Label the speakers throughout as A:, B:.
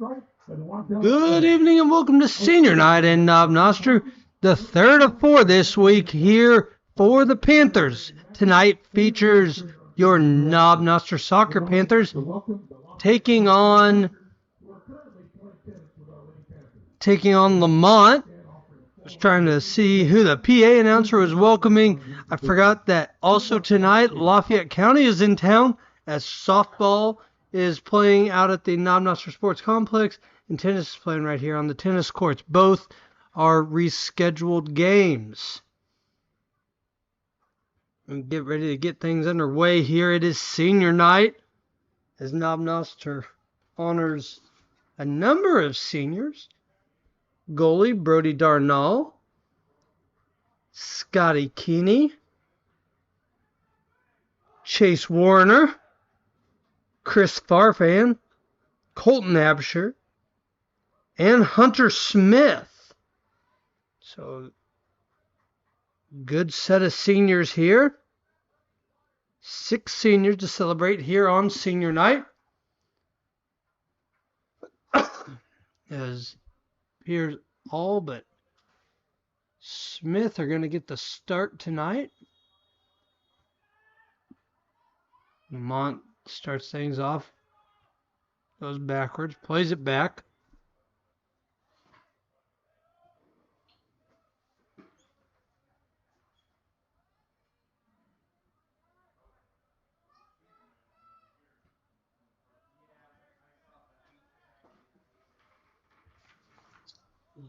A: Good evening and welcome to Senior Night in Noster, the third of four this week here for the Panthers. Tonight features your Noster Soccer Panthers taking on Lamont. I was trying to see who the PA announcer was welcoming. I forgot that also tonight Lafayette County is in town as softball is playing out at the Noster Sports Complex and tennis is playing right here on the tennis courts. Both are rescheduled games. And get ready to get things underway here. It is senior night as Noster honors a number of seniors. Goalie Brody Darnall, Scotty Keeney, Chase Warner, Chris Farfan, Colton Absher, and Hunter Smith. So, good set of seniors here. 6 seniors to celebrate here on senior night. As here's all but Smith are going to get the start tonight. Monte starts things off. Goes backwards. Plays it back.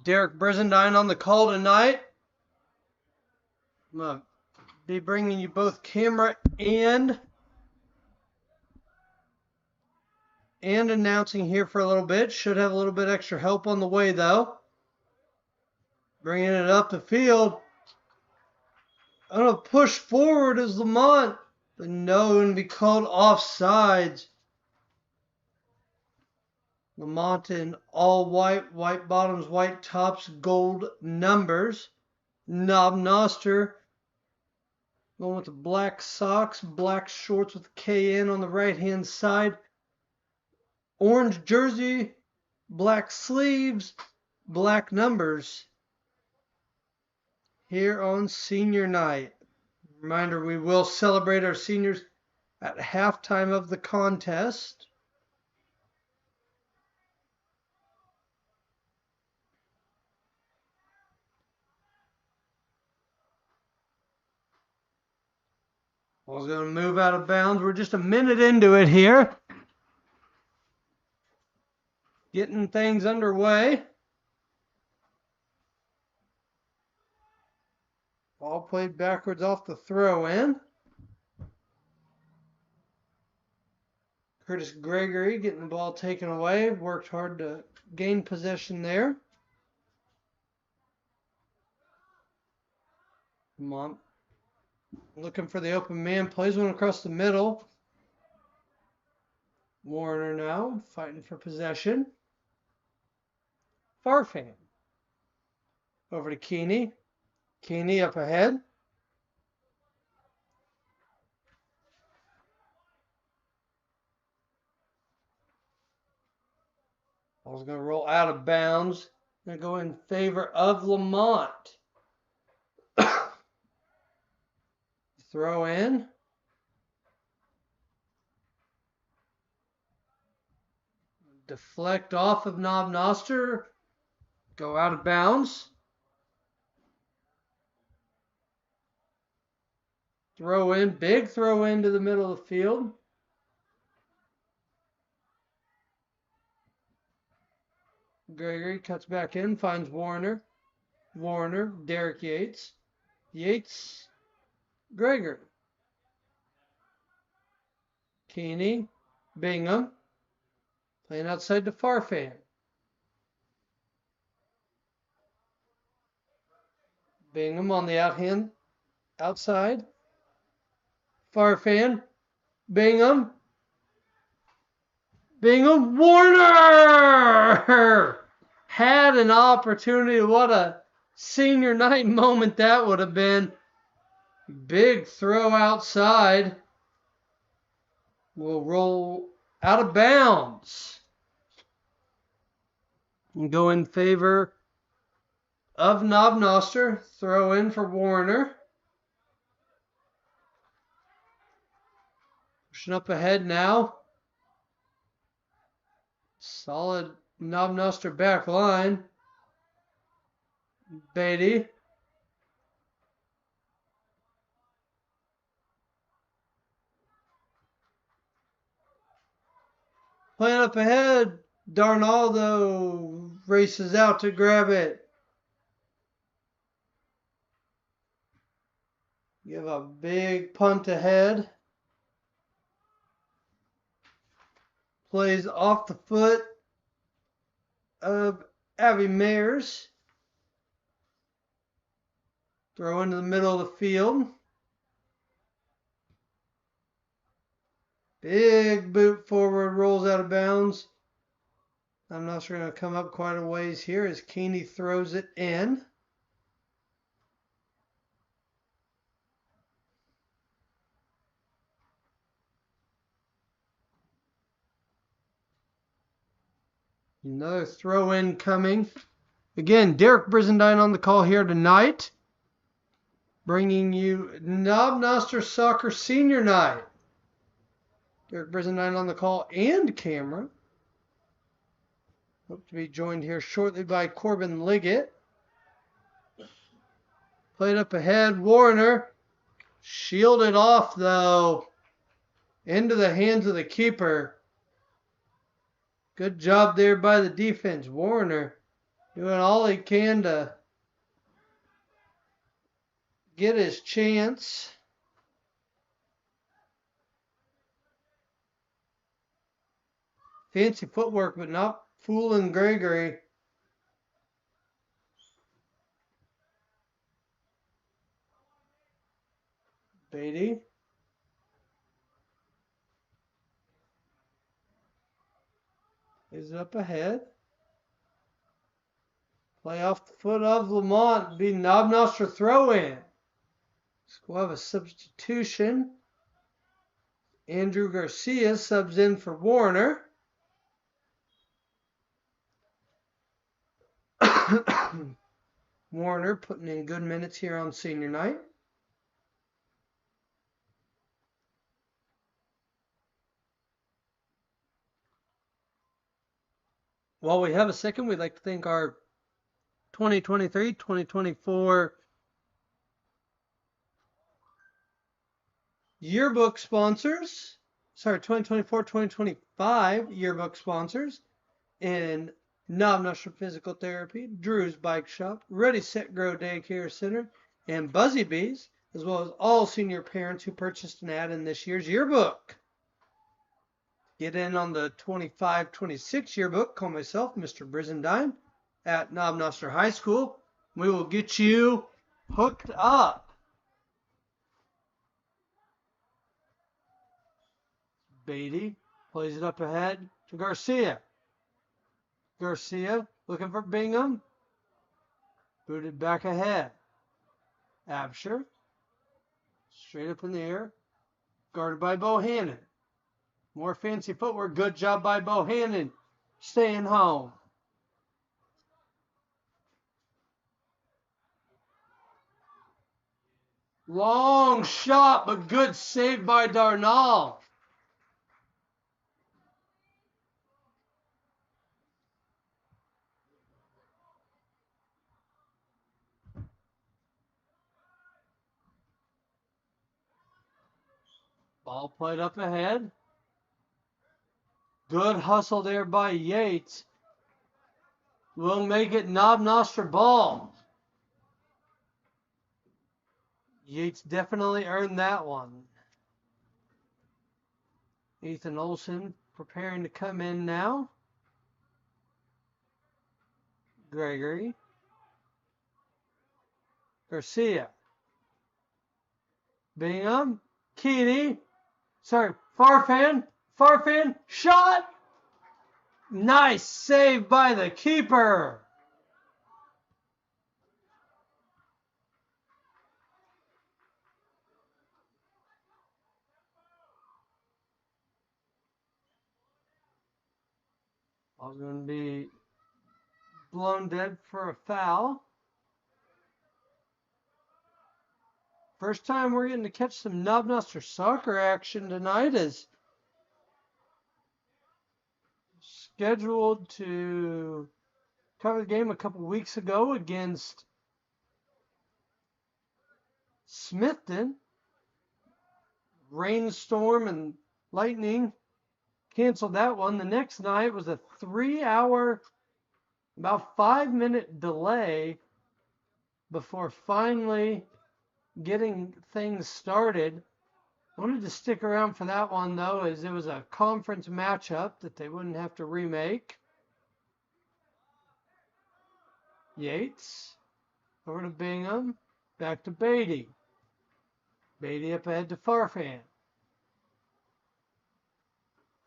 A: Derek Brizendine on the call tonight. I'm going to be bringing you both camera and announcing here for a little bit. Should have a little bit extra help on the way, though. Bringing it up the field. I'm going to push forward as Lamont. But no, going to be called offsides. Lamont in all white, white bottoms, white tops, gold numbers. Noster going with the black socks, black shorts with KN on the right-hand side. Orange jersey, black sleeves, black numbers. Here on senior night. Reminder, we will celebrate our seniors at halftime of the contest. Ball's going to move out of bounds. We're just a minute into it here. Getting things underway. Ball played backwards off the throw in. Curtis Gregory getting the ball taken away. Worked hard to gain possession there. Monte looking for the open man. Plays one across the middle. Warner now fighting for possession. Farfan. Over to Keeney. Keeney up ahead. Ball's going to roll out of bounds. Going to go in favor of Lamont. Throw in. Deflect off of Noster. Go out of bounds. Throw in. Big throw into the middle of the field. Gregory cuts back in. Finds Warner. Warner. Derek Yates. Yates. Gregory. Keeney. Bingham. Playing outside to Farfan. Bingham on the outside. Farfan. Bingham. Warner! Had an opportunity. What a senior night moment that would have been. Big throw outside. Will roll out of bounds. And go in favor of Noster. Throw in for Warner. Pushing up ahead now. Solid Noster back line. Beatty. Playing up ahead. Darnaldo races out to grab it. Give a big punt ahead. Plays off the foot of Abby Mayers. Throw into the middle of the field. Big boot forward, rolls out of bounds. I'm not sure going to come up quite a ways here as Keeney throws it in. Another throw in coming. Again, Derek Brizendine on the call here tonight, bringing you Noster Soccer Senior Night. Derek Brizendine on the call and camera. Hope to be joined here shortly by Corbin Liggett. Played up ahead, Warner. Shielded off, though. Into the hands of the keeper. Good job there by the defense. Warner doing all he can to get his chance. Fancy footwork, but not fooling Gregory. Beatty. Is it up ahead? Play off the foot of Lamont. Be Noster throw in. We'll have a substitution. Andrew Garcia subs in for Warner. Warner putting in good minutes here on senior night. While we have a second, we'd like to thank our 2023-2024 yearbook sponsors. Sorry, 2024-2025 yearbook sponsors in Noster Physical Therapy, Drew's Bike Shop, Ready Set Grow Daycare Center, and Buzzy Bees, as well as all senior parents who purchased an ad in this year's yearbook. Get in on the 25-26 yearbook. Call myself, Mr. Brizendine, at Noster High School. We will get you hooked up. Beatty plays it up ahead to Garcia. Garcia looking for Bingham. Booted back ahead. Absher. Straight up in the air. Guarded by Bohannon. More fancy footwork. Good job by Bohannon. Staying home. Long shot, but good save by Darnall. Ball played up ahead. Good hustle there by Yates. Will make it Noster ball. Yates definitely earned that one. Ethan Olson preparing to come in now. Gregory. Garcia. Bingham. Keeney. Sorry, Farfan. Farfan. Shot. Nice save by the keeper. I was going to be blown dead for a foul. First time we're getting to catch some Noster soccer action tonight, is scheduled to cover the game a couple weeks ago against Smithton. Rainstorm and lightning canceled that one. The next night was a 3-hour, about 5-minute delay before finally getting things started. I wanted to stick around for that one, though, as it was a conference matchup that they wouldn't have to remake. Yates over to Bingham, back to Beatty. Beatty up ahead to Farfan.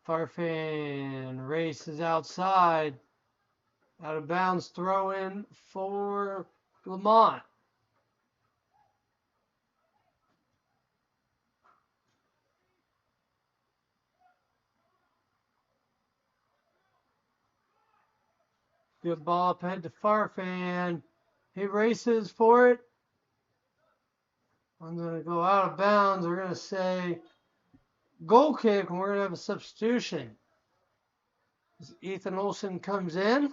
A: Farfan races outside. Out of bounds throw in for Lamont. Good ball up ahead to Farfan. He races for it. I'm going to go out of bounds. We're going to say goal kick, and we're going to have a substitution. As Ethan Olson comes in.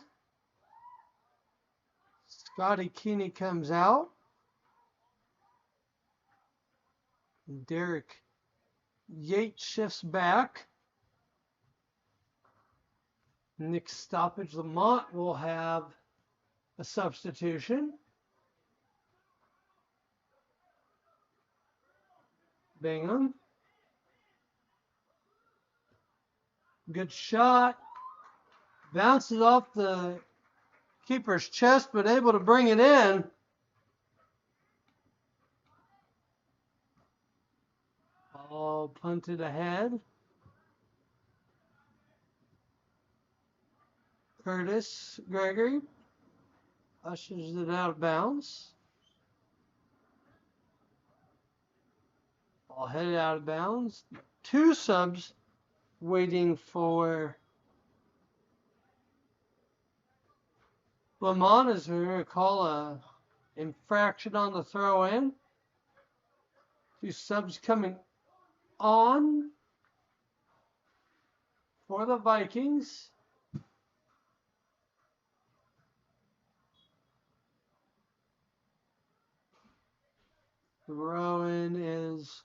A: Scotty Keeney comes out. Derek Yates shifts back. Next stoppage, Lamont will have a substitution. Bingham. Good shot. Bounces off the keeper's chest, but able to bring it in. Ball punted ahead. Curtis Gregory ushers it out of bounds. Ball headed out of bounds. 2 subs waiting for Lamont, as we're going to call a infraction on the throw in. 2 subs coming on for the Vikings. Throw in is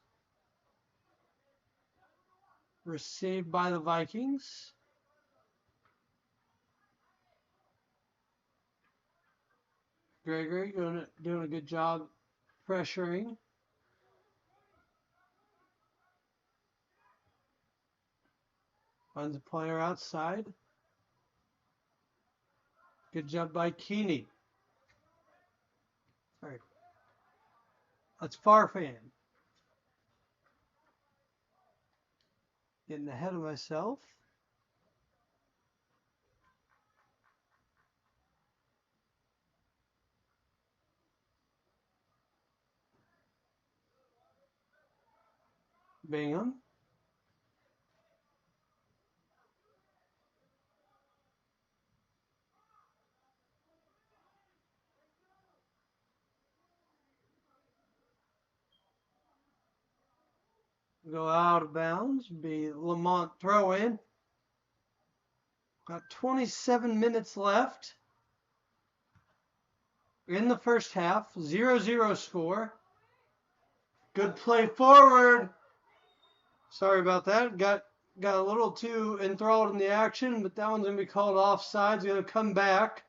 A: received by the Vikings. Gregory doing a good job pressuring. Finds a player outside. Good job by Keeney. Sorry. That's Farfan. Getting ahead of myself. Bingham. Go out of bounds. Be Lamont throw in. Got 27 minutes left in the first half. 0-0 score. Good play forward. Sorry about that. Got a little too enthralled in the action, but that one's going to be called offside. It's going to come back.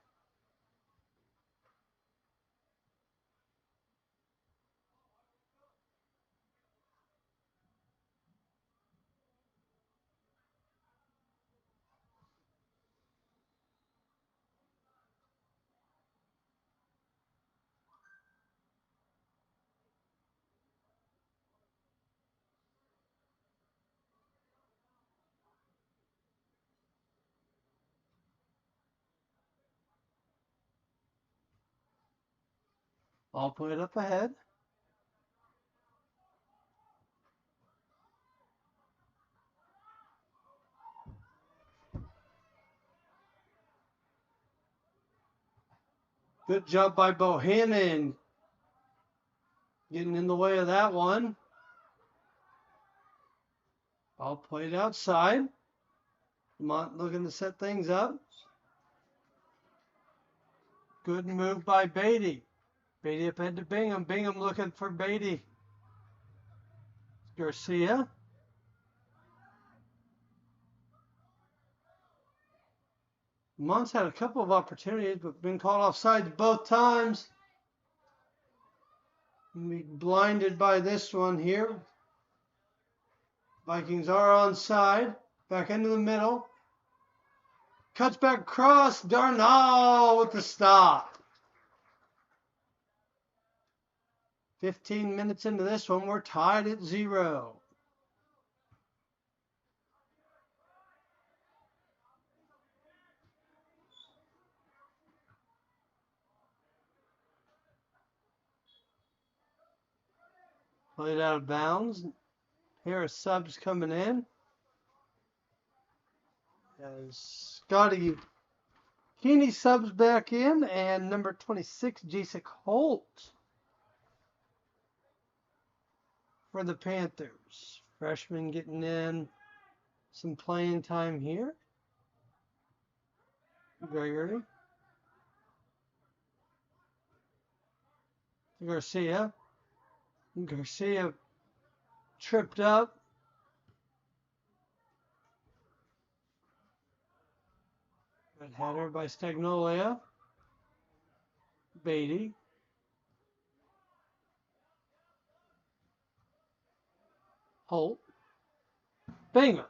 A: I'll put it up ahead. Good job by Bohannon. Getting in the way of that one. Ball played outside. Monte looking to set things up. Good move by Beatty. Beatty up into Bingham. Bingham looking for Beatty. Garcia. Monte's had a couple of opportunities, but been caught offside both times. Be blinded by this one here. Vikings are onside. Back into the middle. Cuts back across. Darnall with the stop. 15 minutes into this one, we're tied at 0. Played out of bounds. Here are subs coming in. As Scotty Keeney subs back in, and number 26, Jacek Holt for the Panthers. Freshman getting in some playing time here. Gregory. Garcia. Garcia tripped up. Good header by Stagnolia. Beatty. Holt. Bingham.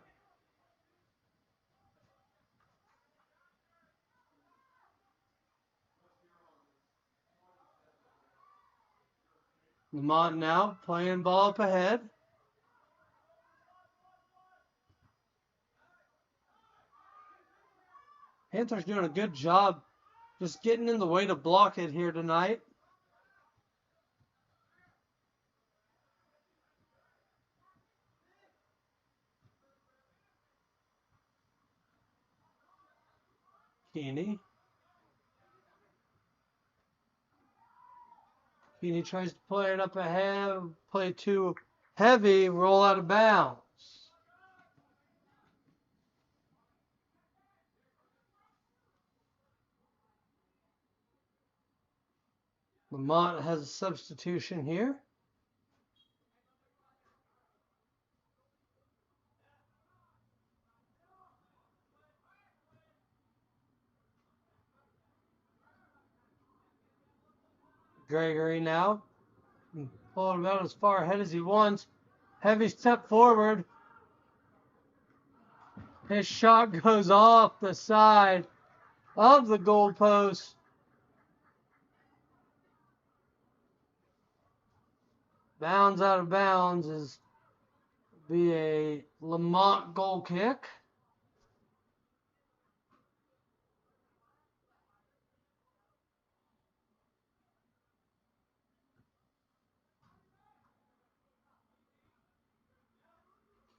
A: Lamont now playing ball up ahead. Panthers doing a good job just getting in the way to block it here tonight. Keeney. Keeney tries to play it up ahead, play too heavy, roll out of bounds. Lamont has a substitution here. Gregory now. Pulling him out as far ahead as he wants. Heavy step forward. His shot goes off the side of the goalpost. Bounds out of bounds is be a Lamont goal kick.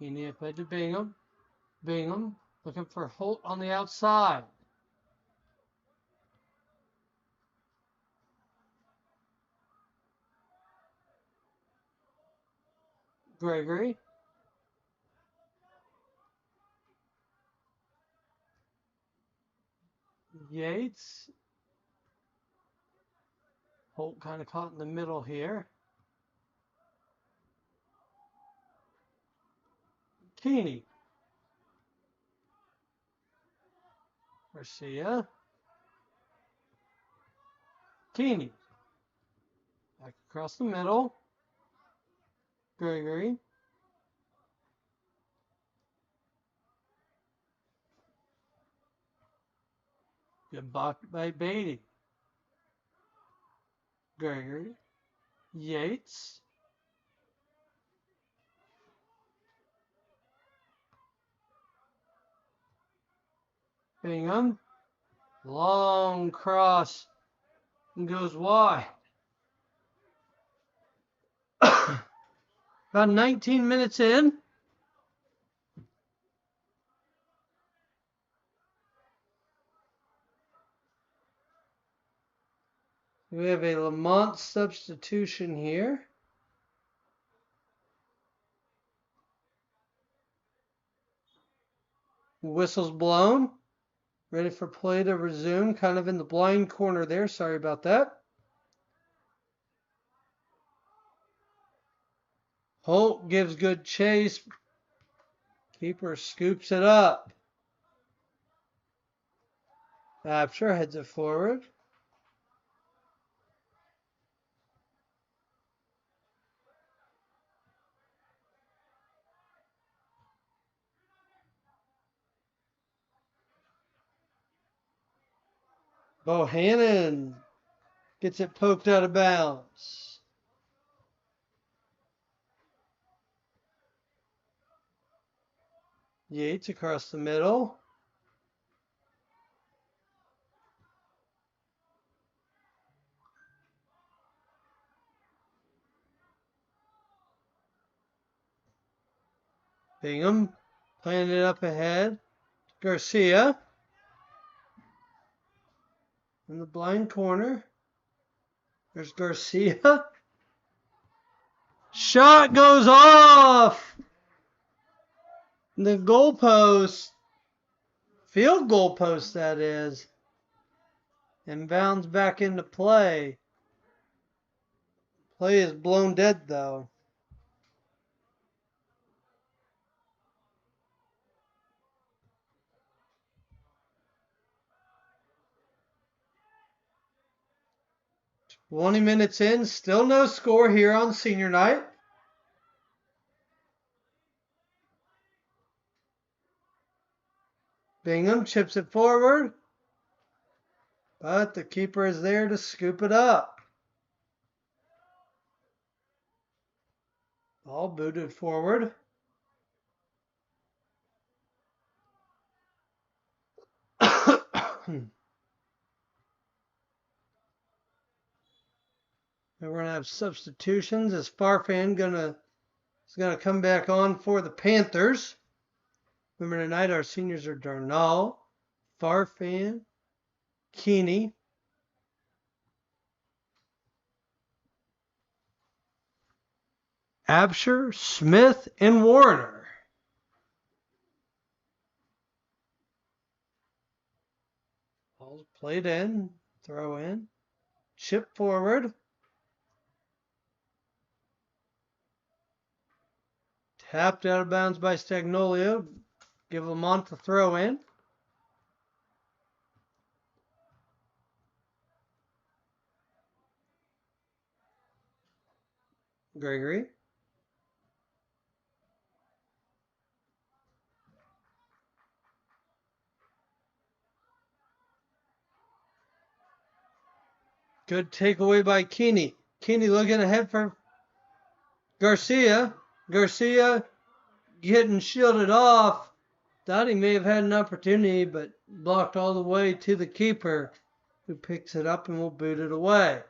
A: Keeney up to Bingham. Bingham looking for Holt on the outside. Gregory. Yates. Holt kind of caught in the middle here. Keeney. Garcia. Keeney. Back across the middle. Gregory. Good block by Beatty. Gregory. Yates. Bingham. Long cross and goes wide. About 19 minutes in. We have a Lamont substitution here. Whistle's blown. Ready for play to resume. Kind of in the blind corner there. Sorry about that. Holt gives good chase. Keeper scoops it up. Absher heads it forward. Bohannon gets it poked out of bounds. Yates across the middle. Bingham playing it up ahead. Garcia in the blind corner. There's Garcia. Shot goes off. The goalpost. Field goalpost, that is. And bounds back into play. Play is blown dead, though. "20 minutes in, still no score here on senior night. Bingham chips it forward, but the keeper is there to scoop it up. Ball booted forward. And we're gonna have substitutions as Farfan is gonna come back on for the Panthers. Remember tonight our seniors are Darnall, Farfan, Keeney, Absher, Smith, and Warner. Ball's played in, throw in, chip forward. Tapped out of bounds by Stagnolio. Give Lamont the throw in. Gregory. Good takeaway by Keeney. Keeney looking ahead for Garcia. Garcia getting shielded off. Thought he may have had an opportunity, but blocked all the way to the keeper, who picks it up and will boot it away.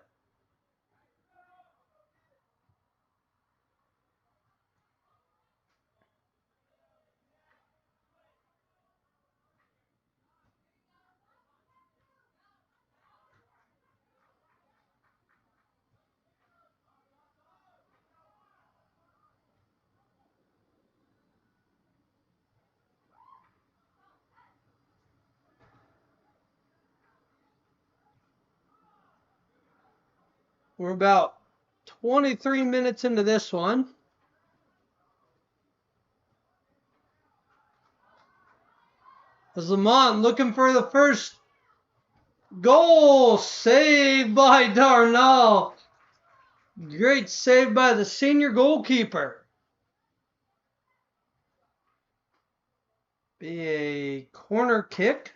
A: We're about 23 minutes into this one. As Lamont looking for the first goal. Saved by Darnall. Great save by the senior goalkeeper. Be a corner kick.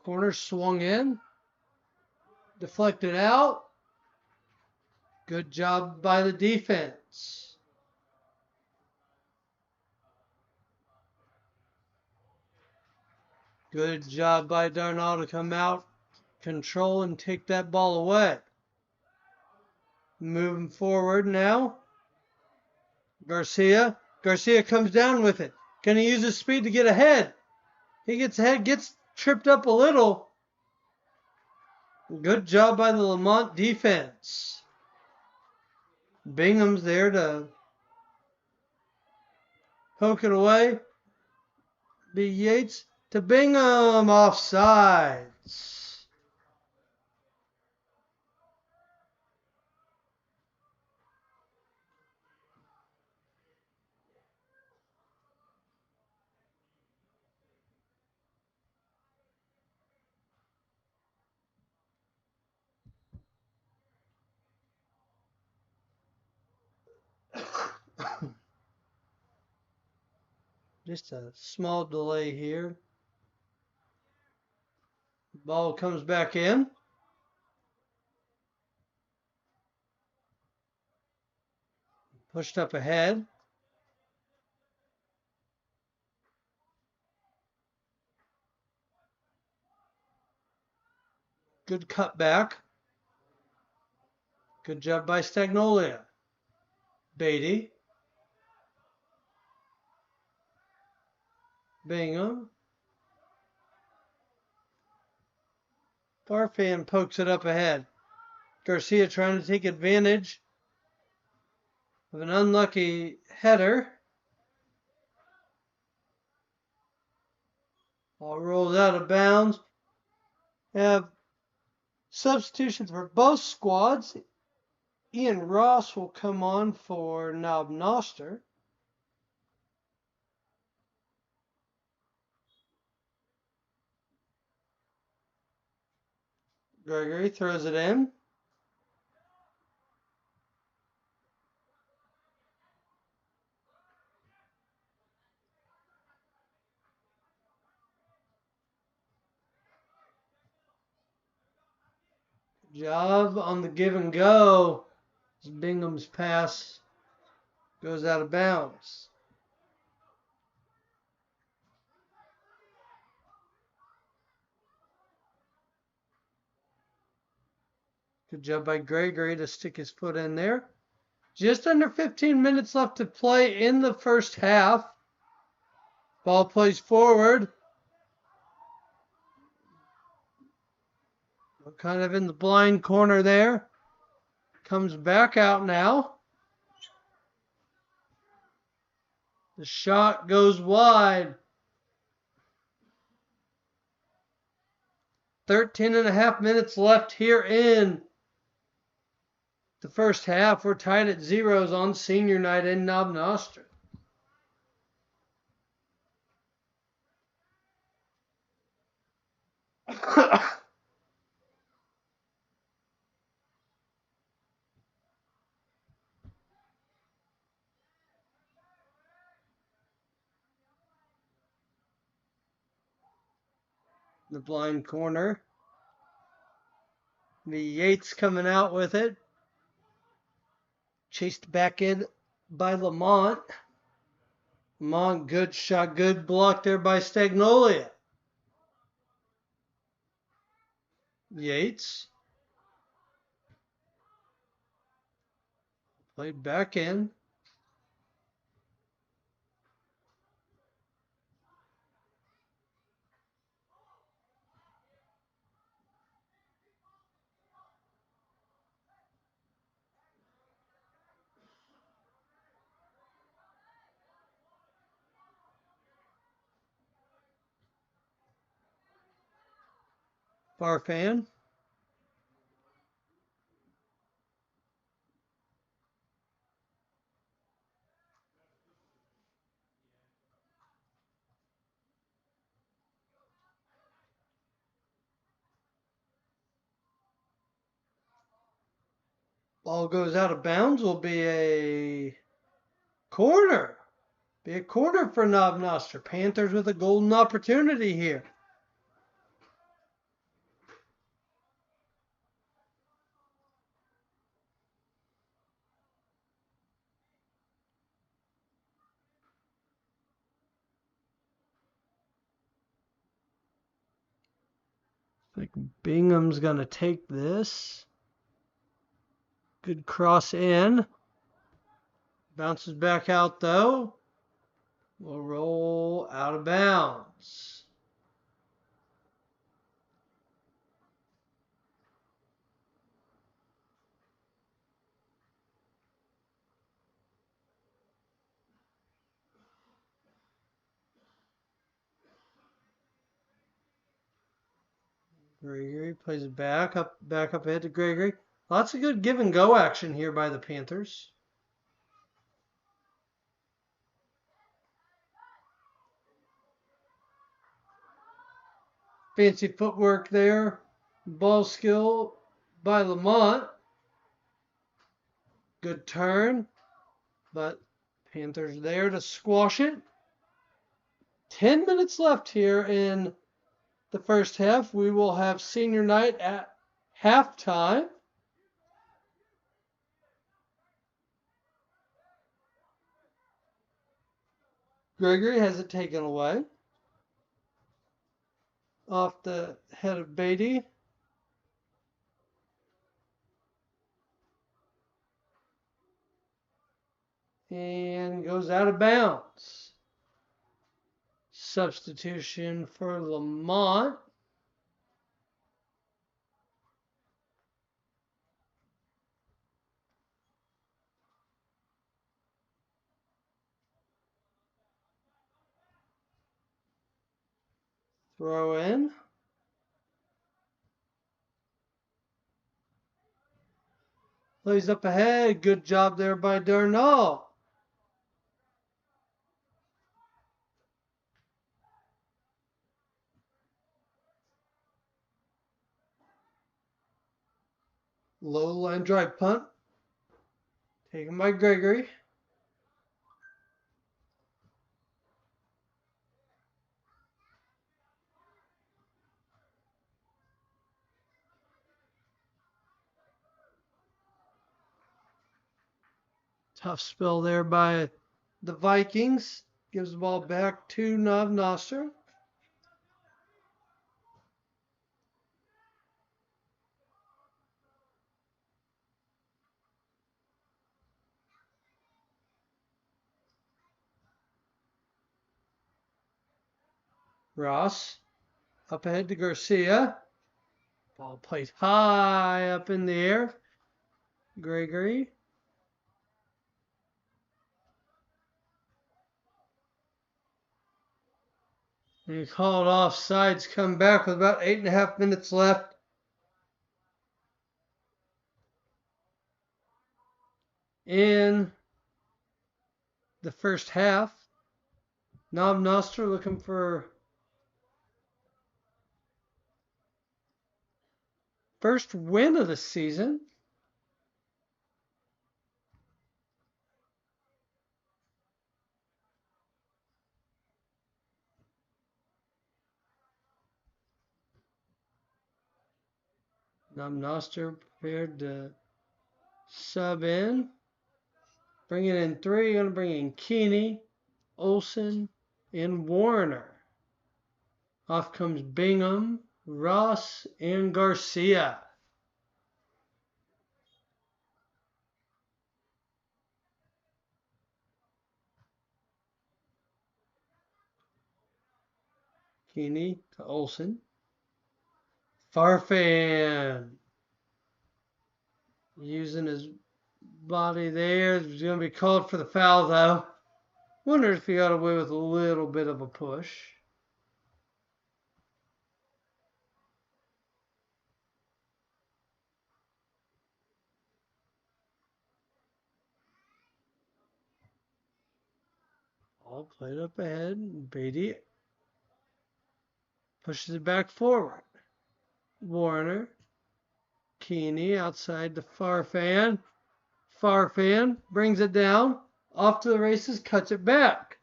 A: Corner swung in. Deflected out. Good job by the defense. Good job by Darnall to come out, control, and take that ball away. Moving forward now. Garcia. Garcia comes down with it. Going to use his speed to get ahead. He gets ahead, gets tripped up a little. Good job by the Lamont defense. Bingham's there to poke it away. Be Yates to Bingham. Offsides. Just a small delay here. Ball comes back in. Pushed up ahead. Good cutback. Good job by Stagnolia. Beatty. Bingham. Farfan pokes it up ahead. Garcia trying to take advantage of an unlucky header. Ball rolls out of bounds. Have substitutions for both squads. Ian Ross will come on for Noster. Gregory throws it in. Good job on the give and go. Bingham's pass goes out of bounds. Good job by Gregory to stick his foot in there. Just under 15 minutes left to play in the first half. Ball plays forward. We're kind of in the blind corner there. Comes back out now. The shot goes wide. 13 and a half minutes left here in the first half. We're tied at zeros on senior night in Noster. The blind corner. The Yates coming out with it. Chased back in by Lamont. Lamont, good shot, good block there by Stagnolia. Yates. Played back in. Farfan. Ball goes out of bounds. Will be a corner. Be a corner for Noster. Panthers with a golden opportunity here. I think Bingham's going to take this. Good cross in. Bounces back out though. will roll out of bounds. Gregory plays it back up ahead to Gregory. Lots of good give and go action here by the Panthers. Fancy footwork there. Ball skill by Lamont. Good turn, but Panthers there to squash it. 10 minutes left here in the first half. We will have senior night at halftime. Gregory has it taken away. Off the head of Beatty. And goes out of bounds. Substitution for Lamont. Throw in. Plays up ahead. Good job there by Darnall. Low line drive punt. Taken by Gregory. Tough spell there by the Vikings. Gives the ball back to Noster. Ross up ahead to Garcia. Ball played high up in the air. Gregory. And he called offsides. Come back with about 8.5 minutes left. In the first half. Noster looking for first win of the season. Noster prepared to sub in. Bringing in three. Going to bring in Keeney, Olsen, and Warner. Off comes Bingham, Ross, and Garcia. Keeney to Olsen. Farfan using his body there. He's going to be called for the foul, though. Wonder if he got away with a little bit of a push. All played up ahead. Beatty pushes it back forward. Warner. Keeney outside to Farfan. Farfan brings it down. Off to the races, cuts it back.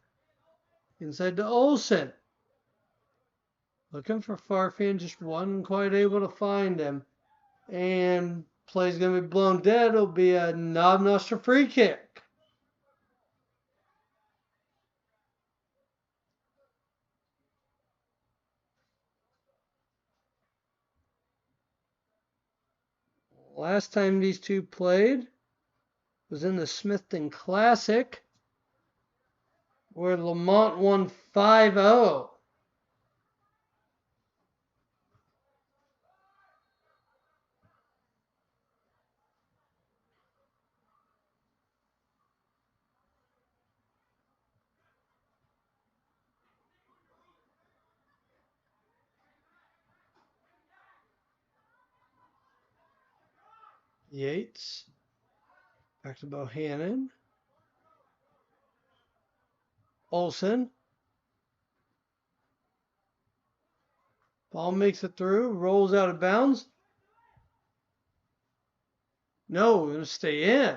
A: Inside to Olsen. Looking for Farfan, just wasn't quite able to find him. And play's going to be blown dead. It'll be a Noster free kick. Last time these two played was in the Smithton Classic. where Lamont won 5-0. Yates. Back to Bohannon. Olsen. Ball makes it through. Rolls out of bounds. No, going to stay in.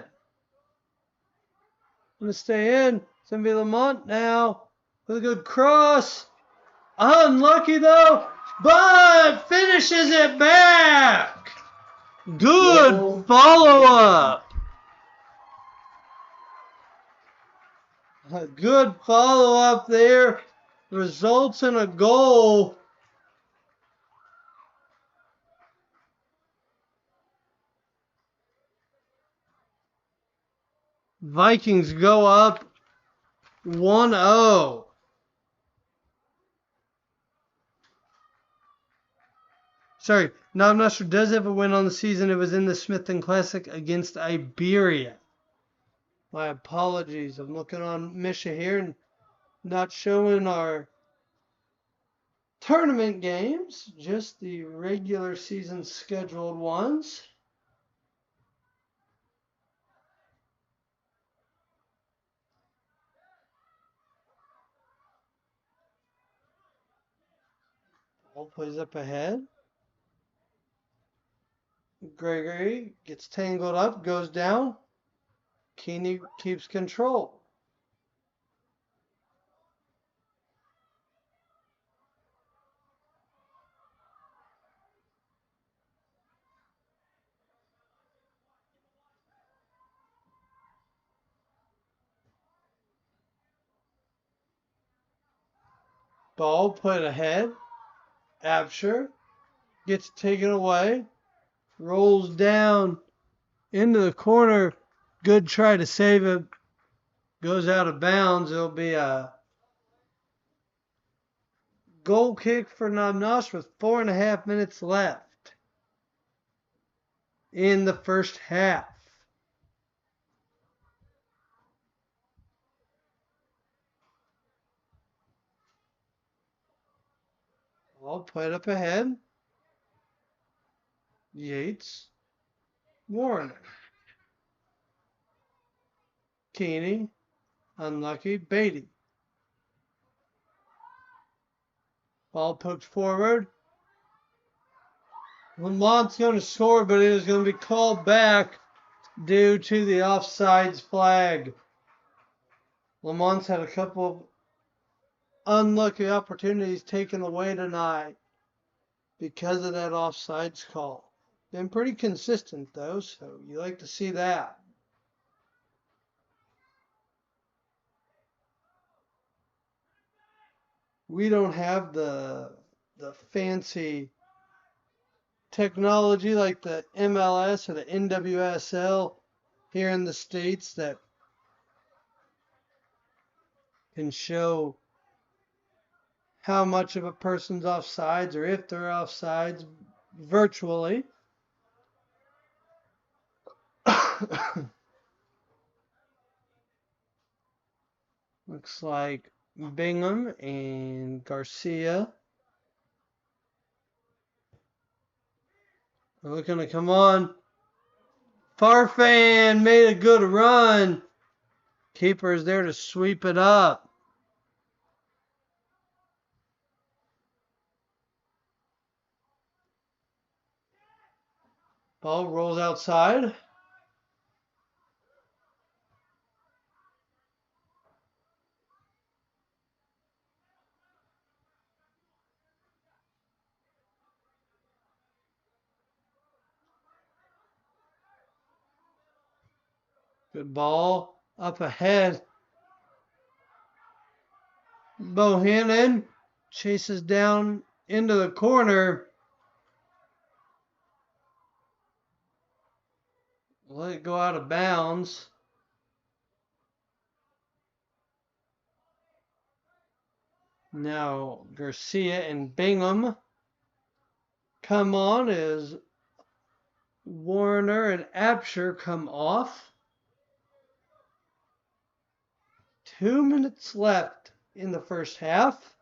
A: Going to stay in. It's going to be Lamont now. With a good cross. Unlucky though. But finishes it back. Good follow-up. A good follow-up there. Results in a goal. Vikings go up 1-0. Sorry, Noster does have a win on the season. It was in the Smithton Classic against Iberia. My apologies. I'm looking on Misha here and not showing our tournament games, just the regular season scheduled ones. Ball plays up ahead. Gregory gets tangled up, goes down. Keeney keeps control. Ball put ahead. Absher gets taken away. Rolls down into the corner. Good try to save it. Goes out of bounds. It'll be a goal kick for Noster with 4.5 minutes left in the first half. Ball played up ahead. Yates. Warner. Keeney. Unlucky. Beatty. Ball poked forward. Lamont's going to score, but it is going to be called back due to the offsides flag. Lamont's had a couple of unlucky opportunities taken away tonight because of that offsides call. Been pretty consistent though, so you like to see that. We don't have the fancy technology like the MLS or the NWSL here in the States that can show how much of a person's offsides or if they're offsides virtually. Looks like Bingham and Garcia are looking to come on. Farfan made a good run. Keeper is there to sweep it up. Ball rolls outside. Good ball up ahead. Bohannon chases down into the corner. Let it go out of bounds. Now Garcia and Bingham come on as Warner and Absher come off. 2 minutes left in the first half.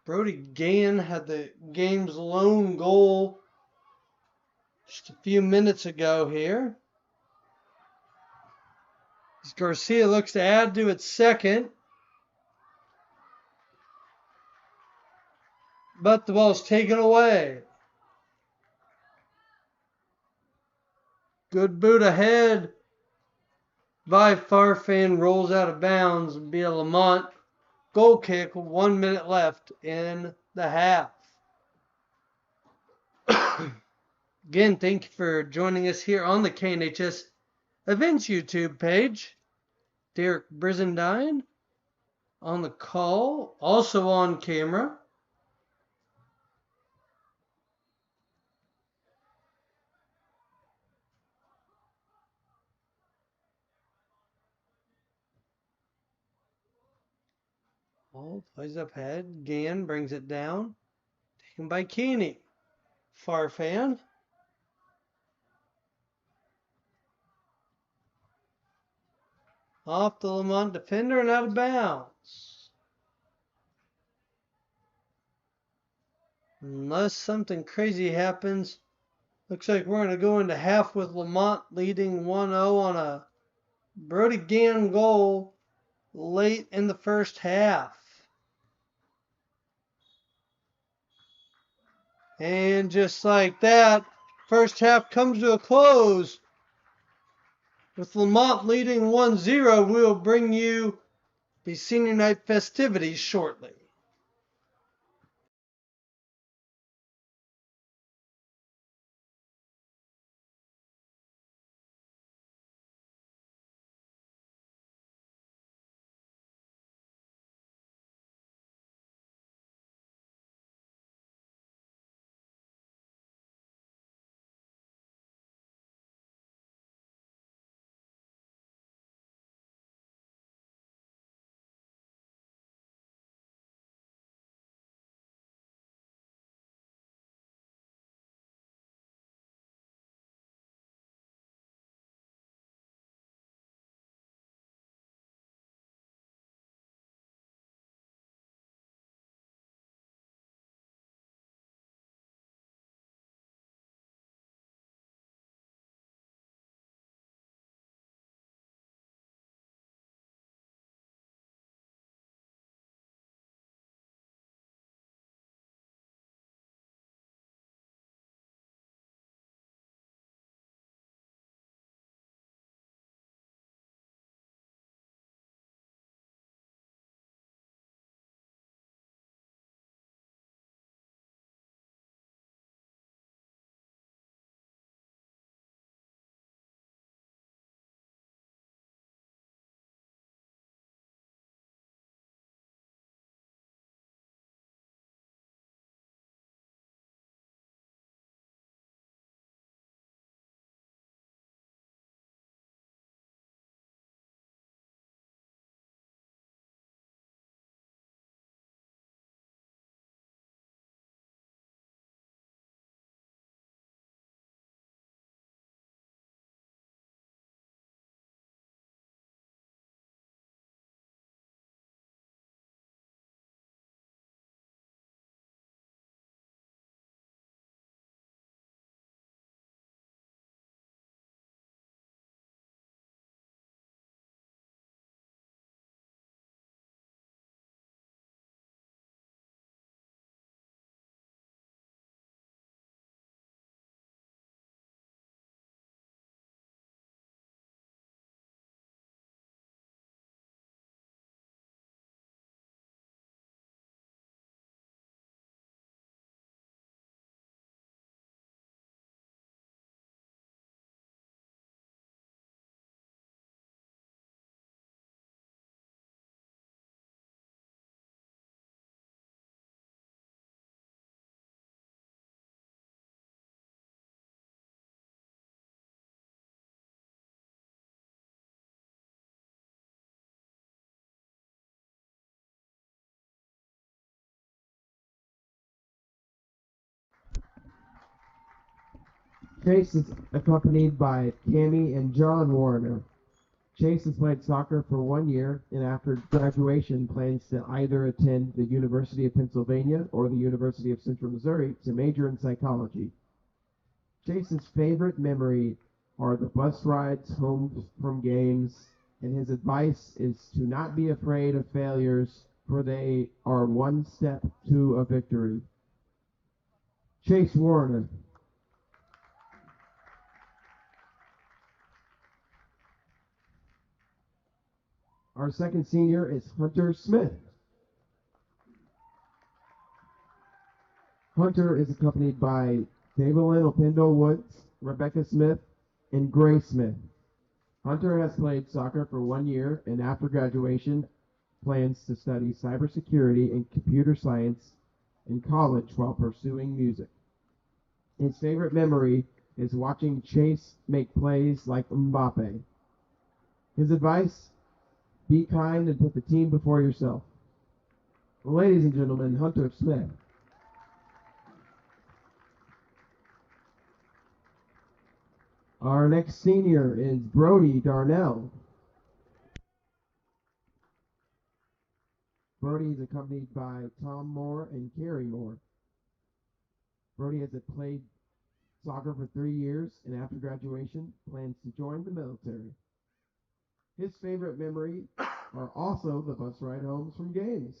A: Brody Gann had the game's lone goal just a few minutes ago here. As Garcia looks to add to its second. But the ball's taken away. Good boot ahead. Vi Farfan rolls out of bounds via Lamont. Goal kick, 1 minute left in the half. Again, thank you for joining us here on the KNHS Events YouTube page. Derek Brizendine on the call, also on camera. Ball plays up head. Gann brings it down. Taken by Keeney. Farfan. Off the Lamont defender and out of bounds. Unless something crazy happens, looks like we're going to go into half with Lamont leading 1-0 on a Brody Gann goal late in the first half. And just like that, first half comes to a close. With Lamont leading 1-0, we will bring you the senior night festivities shortly.
B: Chase is accompanied by Cammy and John Warner. Chase has played soccer for 1 year and after graduation plans to either attend the University of Pennsylvania or the University of Central Missouri to major in psychology. Chase's favorite memory are the bus rides home from games, and his advice is to not be afraid of failures, for they are one step to a victory. Chase Warner. Our second senior is Hunter Smith. Hunter is accompanied by Davelyn Opindo Woods, Rebecca Smith, and Gray Smith. Hunter has played soccer for 1 year and after graduation plans to study cybersecurity and computer science in college while pursuing music. His favorite memory is watching Chase make plays like Mbappe. His advice, be kind and put the team before yourself. Ladies and gentlemen, Hunter Smith. Our next senior is Brody Darnell. Brody is accompanied by Tom Moore and Carrie Moore. Brody has played soccer for 3 years and after graduation plans to join the military. His favorite memory are also the bus ride homes from games.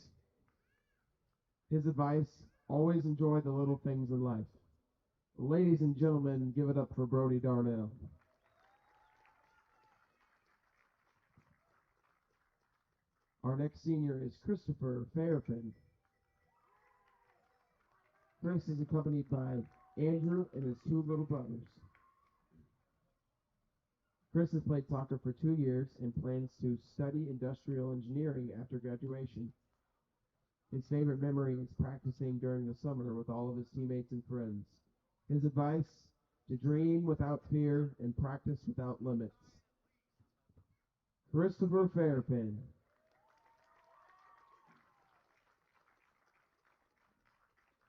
B: His advice, always enjoy the little things in life. Ladies and gentlemen, give it up for Brody Darnell. Our next senior is Christopher Fairfin. Chris is accompanied by Andrew and his two little brothers. Chris has played soccer for 2 years and plans to study industrial engineering after graduation. His favorite memory is practicing during the summer with all of his teammates and friends. His advice, to dream without fear and practice without limits. Christopher Fairfin.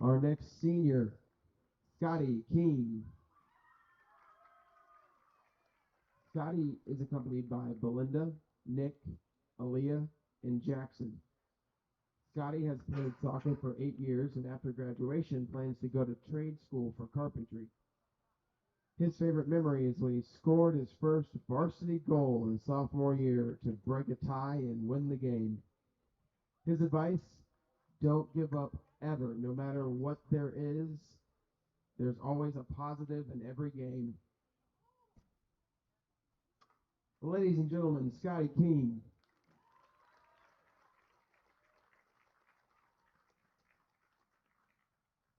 B: Our next senior, Scotty King. Scotty is accompanied by Belinda, Nick, Aaliyah, and Jackson. Scotty has played soccer for 8 years and after graduation plans to go to trade school for carpentry. His favorite memory is when he scored his first varsity goal in sophomore year to break a tie and win the game. His advice, don't give up ever. No matter what there is, there's always a positive in every game. Ladies and gentlemen, Scotty King.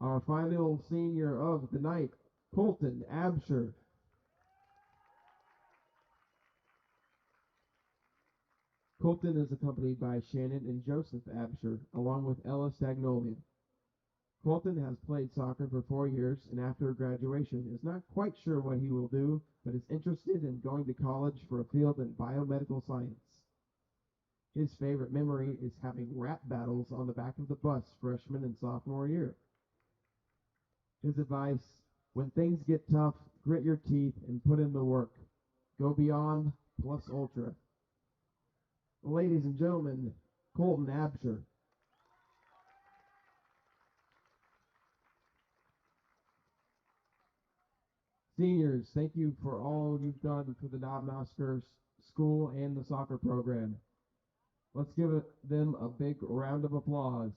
B: Our final senior of the night, Colton Absher. Colton is accompanied by Shannon and Joseph Absher, along with Ella Stagnolia. Colton has played soccer for 4 years and after graduation is not quite sure what he will do, but is interested in going to college for a field in biomedical science. His favorite memory is having rap battles on the back of the bus freshman and sophomore year. His advice, when things get tough, grit your teeth and put in the work. Go beyond plus ultra. Ladies and gentlemen, Colton Absher. Seniors, thank you for all you've done for the Noster school and the soccer program. Let's give them a big round of applause.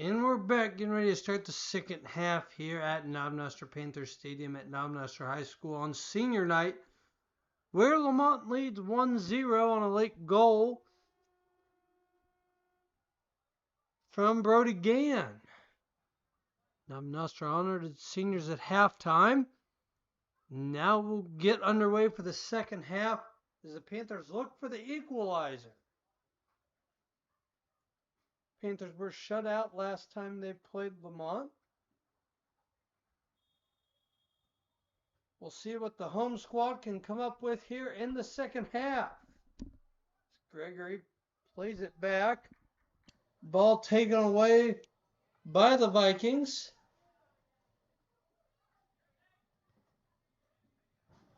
A: And we're back, getting ready to start the second half here at Noster Panthers Stadium at Noster High School on senior night, where Lamont leads 1-0 on a late goal from Brody Gann. Noster honored its seniors at halftime. Now we'll get underway for the second half as the Panthers look for the equalizer. Panthers were shut out last time they played Lamont. We'll see what the home squad can come up with here in the second half. Gregory plays it back. Ball taken away by the Vikings.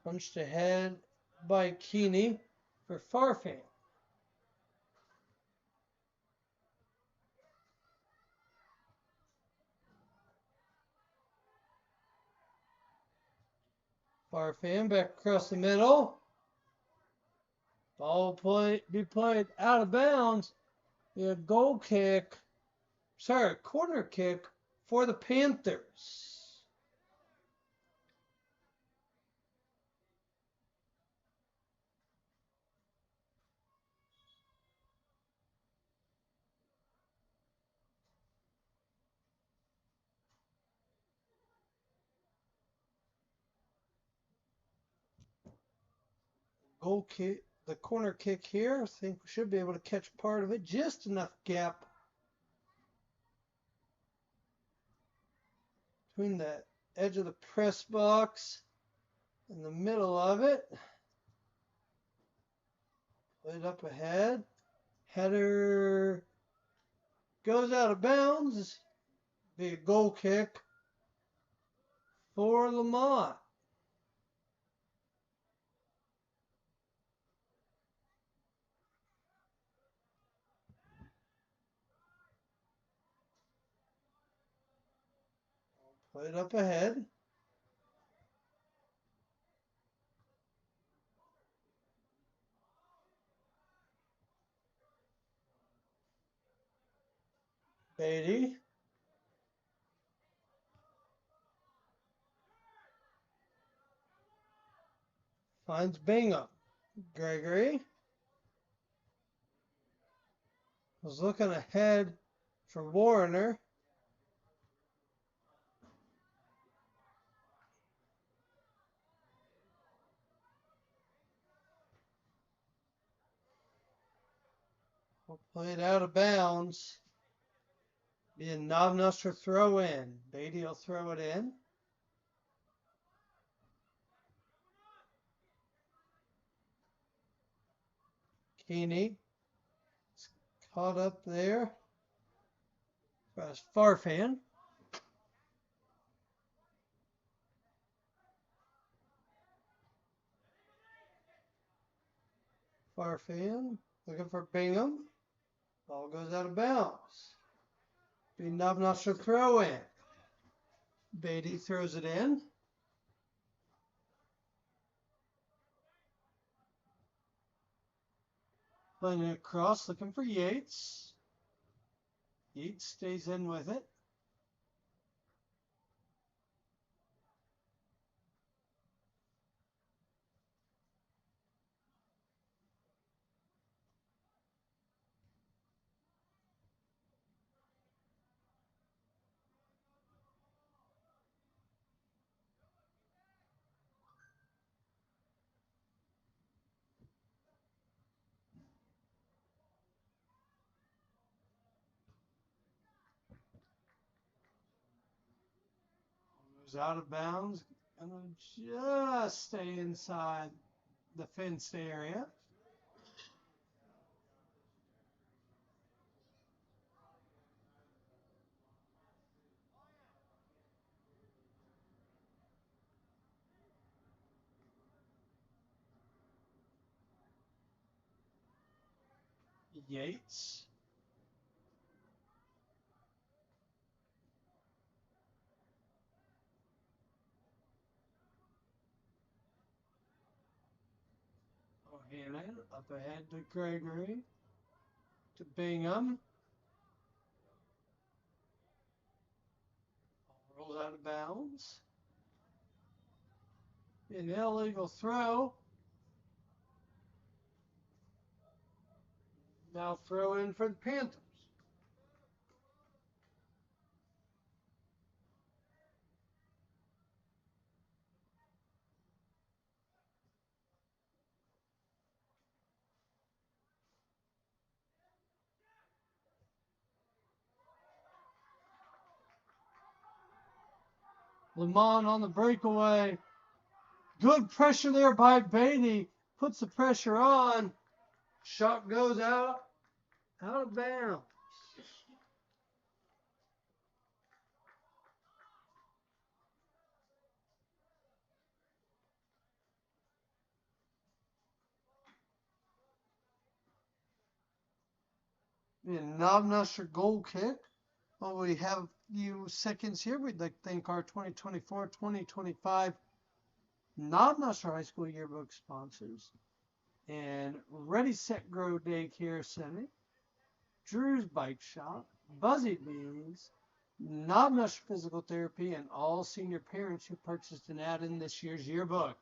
A: Punched ahead by Keeney for Farfan. Farfan back across the middle. Ball will be played out of bounds. A goal kick. Corner kick for the Panthers. Goal kick, the corner kick here. I think we should be able to catch part of it. Just enough gap between the edge of the press box and the middle of it. Played up ahead. Header goes out of bounds. Be a goal kick for Lamont. Played up ahead. Beatty. Finds Bingham. Gregory was looking ahead for Warner. Played out of bounds. Be a Noster throw in. Beatty will throw it in. Keeney is caught up there. That's Farfan. Farfan looking for Bingham. Ball goes out of bounds. Be Noster throw in. Beatty throws it in. Playing it across, looking for Yates. Yates stays in with it. Goes out of bounds. Gonna just stay inside the fenced area. Yates. O'Hannon up ahead to Gregory. To Bingham. out of bounds. An illegal throw. Now throw in for the Panthers. Lamont on the breakaway. Good pressure there by Beatty. Puts the pressure on. Shot goes out of bounds. Noster goal kick. Well, we have a few seconds here. We'd like to thank our 2024-2025 Noster High School yearbook sponsors and Ready Set Grow Daycare Center, Drew's Bike Shop, Buzzy Beans, Noster Physical Therapy, and all senior parents who purchased an ad in this year's yearbook.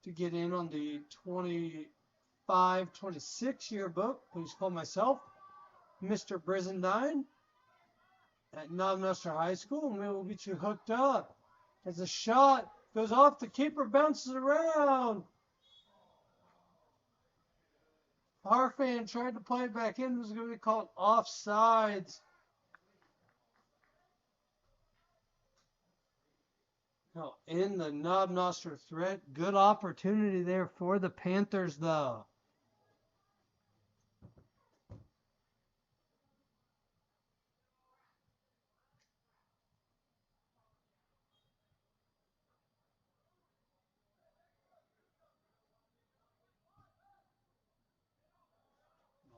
A: To get in on the 25-26 yearbook, please call myself, Mr. Brizendine, at Noster High School, and we will get you hooked up. As the shot goes off, the keeper bounces around. Our fan tried to play it back in. It was going to be called offsides. Now, in the Noster threat, good opportunity there for the Panthers, though.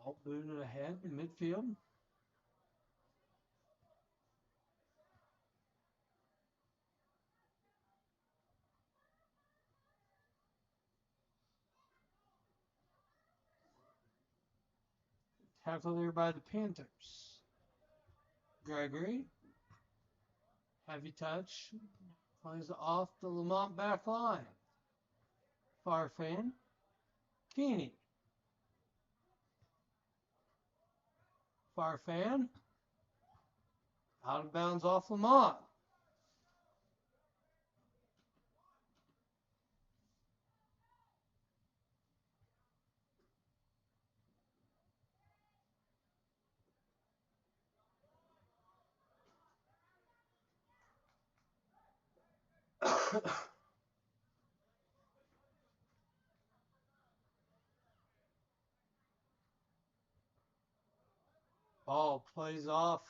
A: Ball booted ahead in midfield. Tackle there by the Panthers. Gregory. Heavy touch. Plays off the Lamont back line. Farfan. Keeney. Farfan. Out of bounds off Lamont. Ball plays off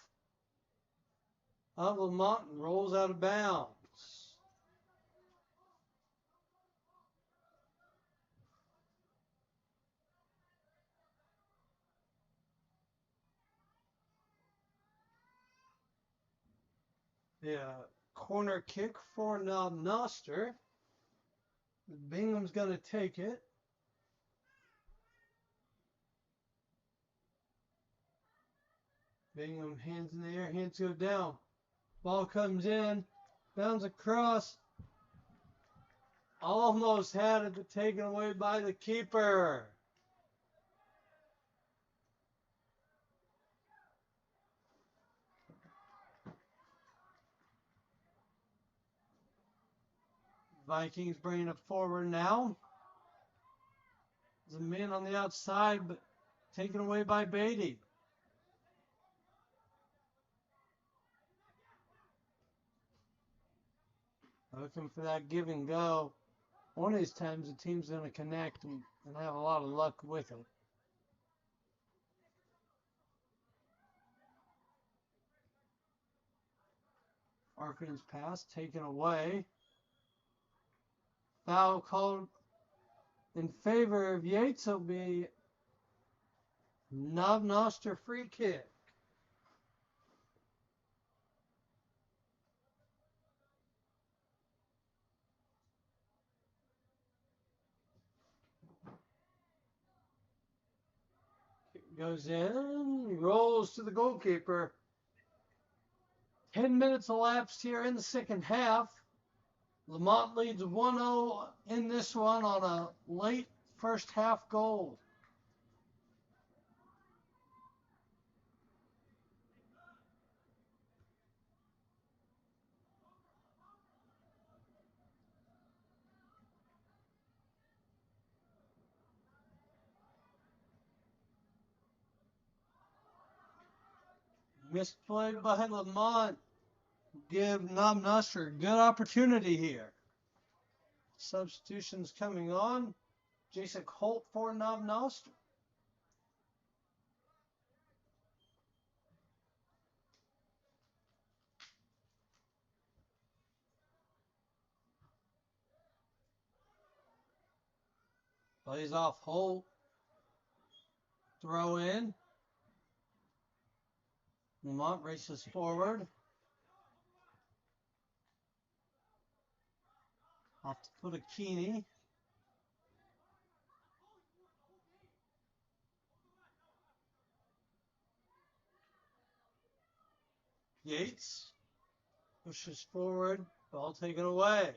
A: Lamont and rolls out of bounds. Yeah, corner kick for Noster. Bingham's going to take it. Bingham hands in the air, hands go down. Ball comes in, bounds across. Almost had it, but taken away by the keeper. Vikings bringing it forward now. There's a man on the outside, but taken away by Beatty. Looking for that give and go. One of these times the team's going to connect and have a lot of luck with it. Arkin's pass taken away. Foul called in favor of Yates. Will be Noster free kick. Goes in, rolls to the goalkeeper. 10 minutes elapsed here in the second half. Lamont leads 1-0 in this one on a late first half goal. Misplayed by Lamont. Give Noster a good opportunity here. Substitutions coming on. Jason Holt for Noster. Plays off Holt. Throw in. Lamont races forward. Off to put a Keeney. Yates pushes forward. Ball taken away.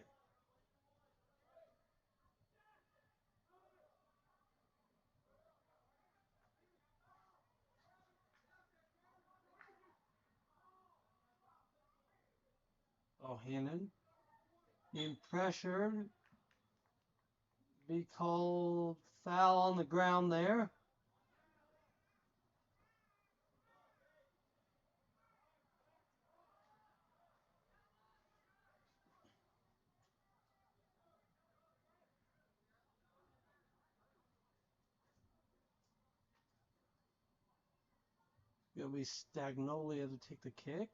A: Bohannon being pressured. Be called foul on the ground there. It'll be Stagnolia to take the kick.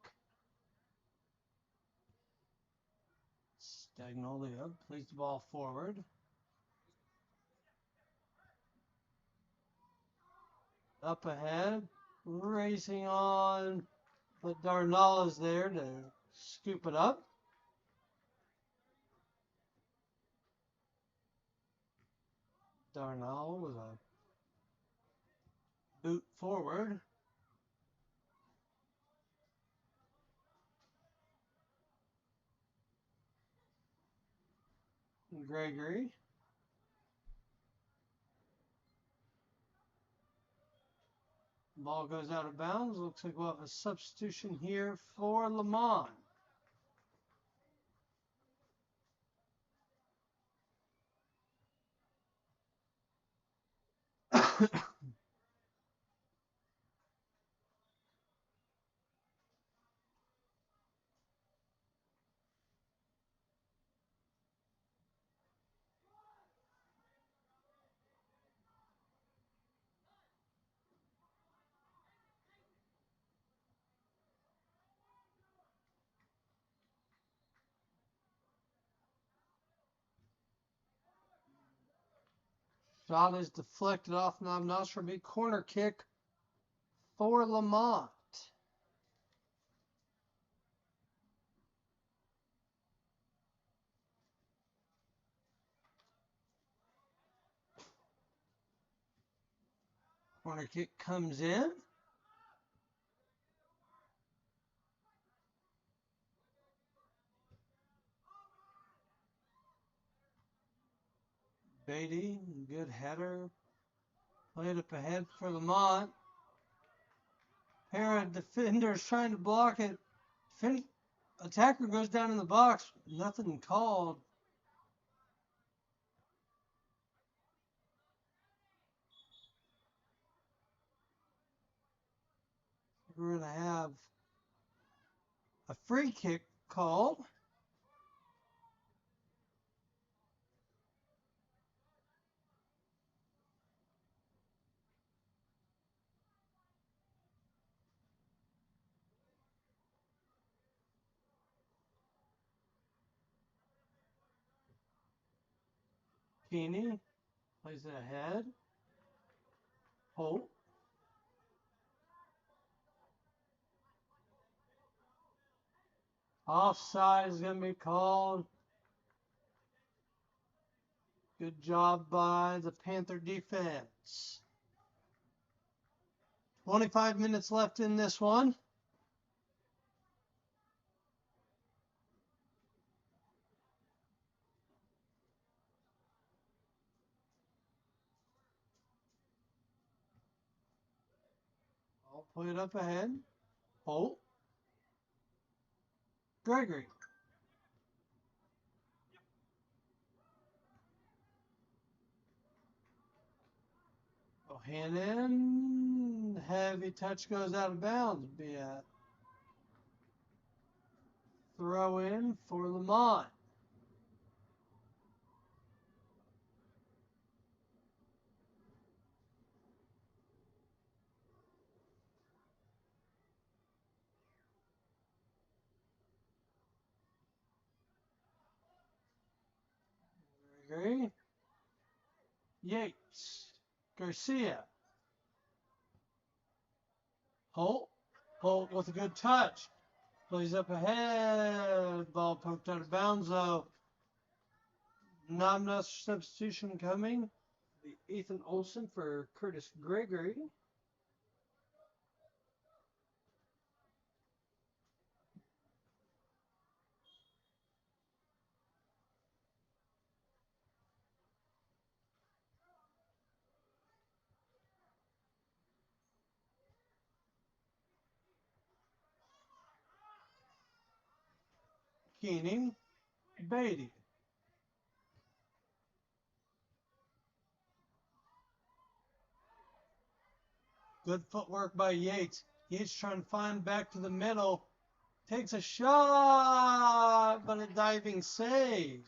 A: Stagnolia plays the ball forward. Up ahead, racing on, but Darnall is there to scoop it up. Darnall with a boot forward. Gregory. Ball goes out of bounds. Looks like we'll have a substitution here for Lamont. Shot is deflected off Noster. Big corner kick for Lamont. Corner kick comes in. Beatty, good header. Played up ahead for Lamont. Pair of defenders trying to block it. Attacker goes down in the box. Nothing called. We're going to have a free kick called. Keeney plays it ahead. Holt. Offside is going to be called. Good job by the Panther defense. 25 minutes left in this one. I'll put it up ahead. Holt. Gregory. Oh, hand in. Heavy touch goes out of bounds. Be a throw in for Lamont. Gregory. Yates. Garcia. Holt. Holt with a good touch. Plays up ahead. Ball poked out of bounds though. Noster substitution coming. The Ethan Olson for Curtis Gregory. Keening. Beatty. Good footwork by Yates. Yates trying to find back to the middle. Takes a shot, but a diving save.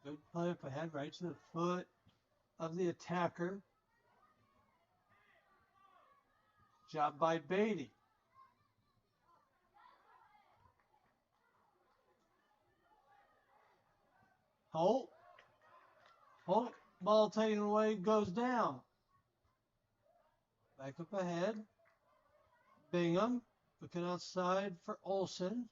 A: Good play up ahead, right to the foot of the attacker. Job by Beatty. Holt. Holt. Ball taken away, goes down. Back up ahead. Bingham. Looking outside for Olson.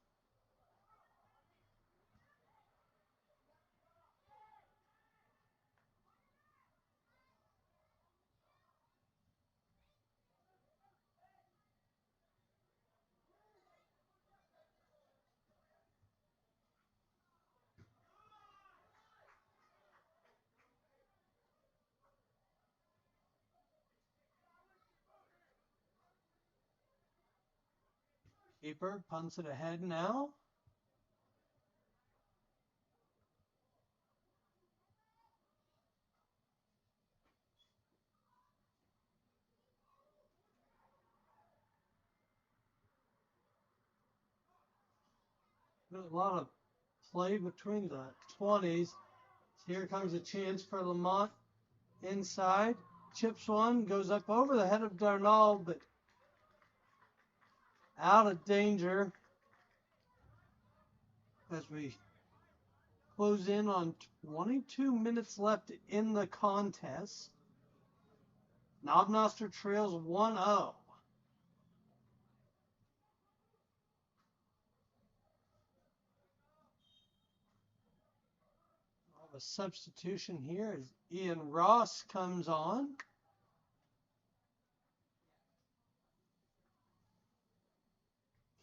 A: Keeper punts it ahead now. There's a lot of play between the 20s. Here comes a chance for Lamont inside. Chips one, goes up over the head of Darnall, but out of danger as we close in on 22 minutes left in the contest. Noster trails 1-0. A substitution here as Ian Ross comes on.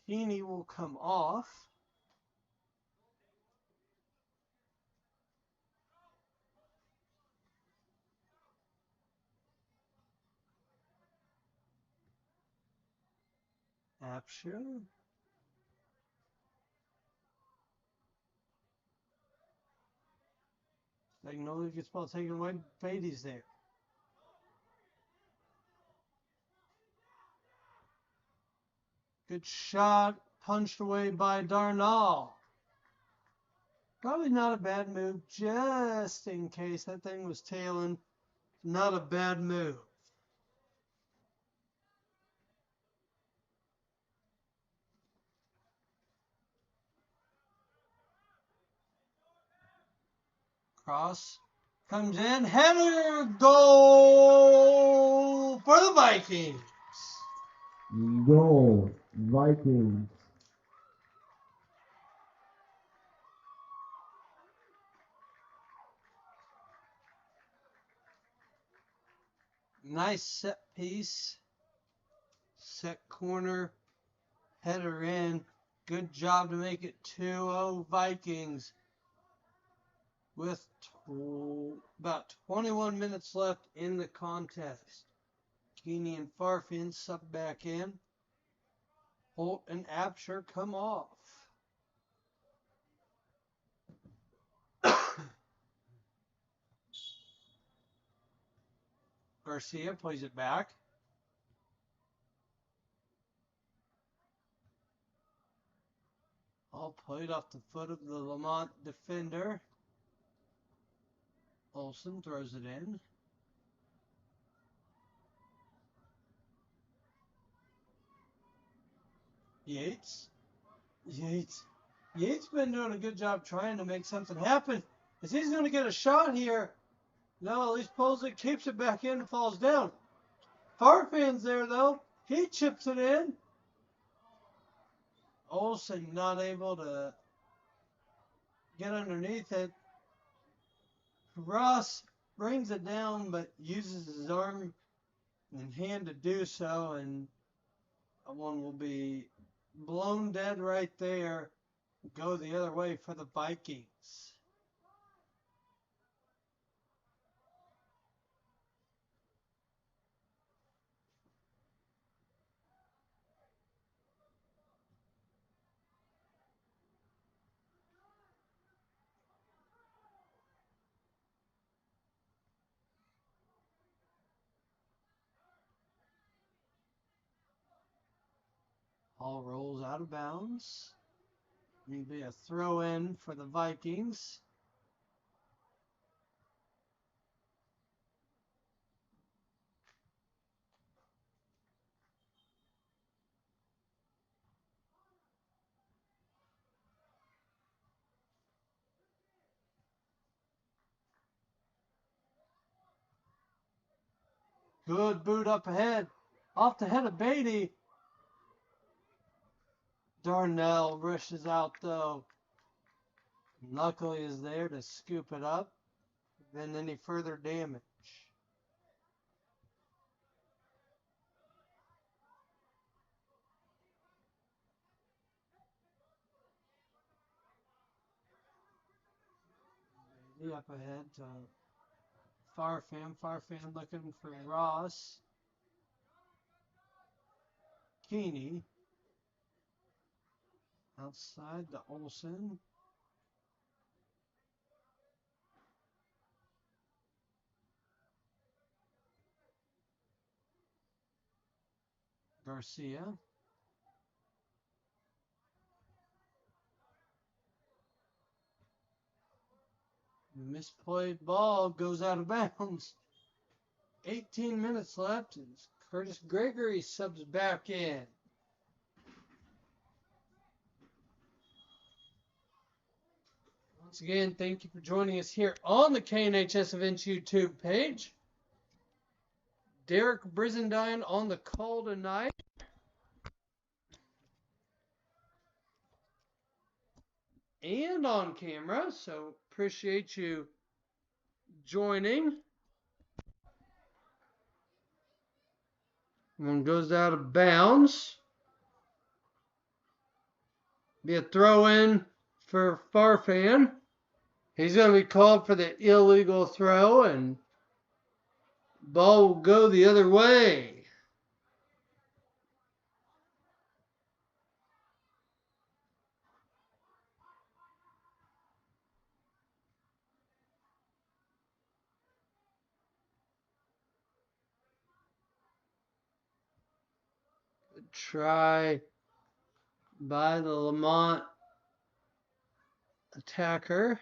A: Heaney will come off. Apsher. Magnolia gets ball taken away. Beatty's there. Good shot, punched away by Darnall. Probably not a bad move, just in case that thing was tailing. Not a bad move. Cross comes in, header, goal for the Vikings.
B: Goal, Vikings.
A: Nice set piece, set corner, header in. Good job to make it 2-0 Vikings. with about 21 minutes left in the contest. Keeney and Farfin sub back in. Holt and Absher come off. Garcia plays it back. All played off the foot of the Lamont defender. Olsen throws it in. Yates. Yates been doing a good job trying to make something happen. As he's going to get a shot here. No, at least pulls it, keeps it back in, and falls down. Farfan's there, though. He chips it in. Olsen not able to get underneath it. Ross brings it down, but uses his arm and hand to do so, and one will be blown dead right there. Go the other way for the Vikings. Ball rolls out of bounds. It'll be a throw in for the Vikings. Good boot up ahead. Off the head of Beatty. Darnell rushes out though. Luckily is there to scoop it up. Then any further damage. Beatty up ahead to Farfan. Farfan looking for Ross. Keeney. Outside to Olsen. Garcia. Misplayed ball goes out of bounds. 18 minutes left as Curtis Gregory subs back in. Once again, thank you for joining us here on the KNHS Events YouTube page. Derek Brizendine on the call tonight. And on camera, so appreciate you joining. One goes out of bounds. Be a throw in for Farfan. He's going to be called for the illegal throw, and ball will go the other way. Try by the Lamont attacker.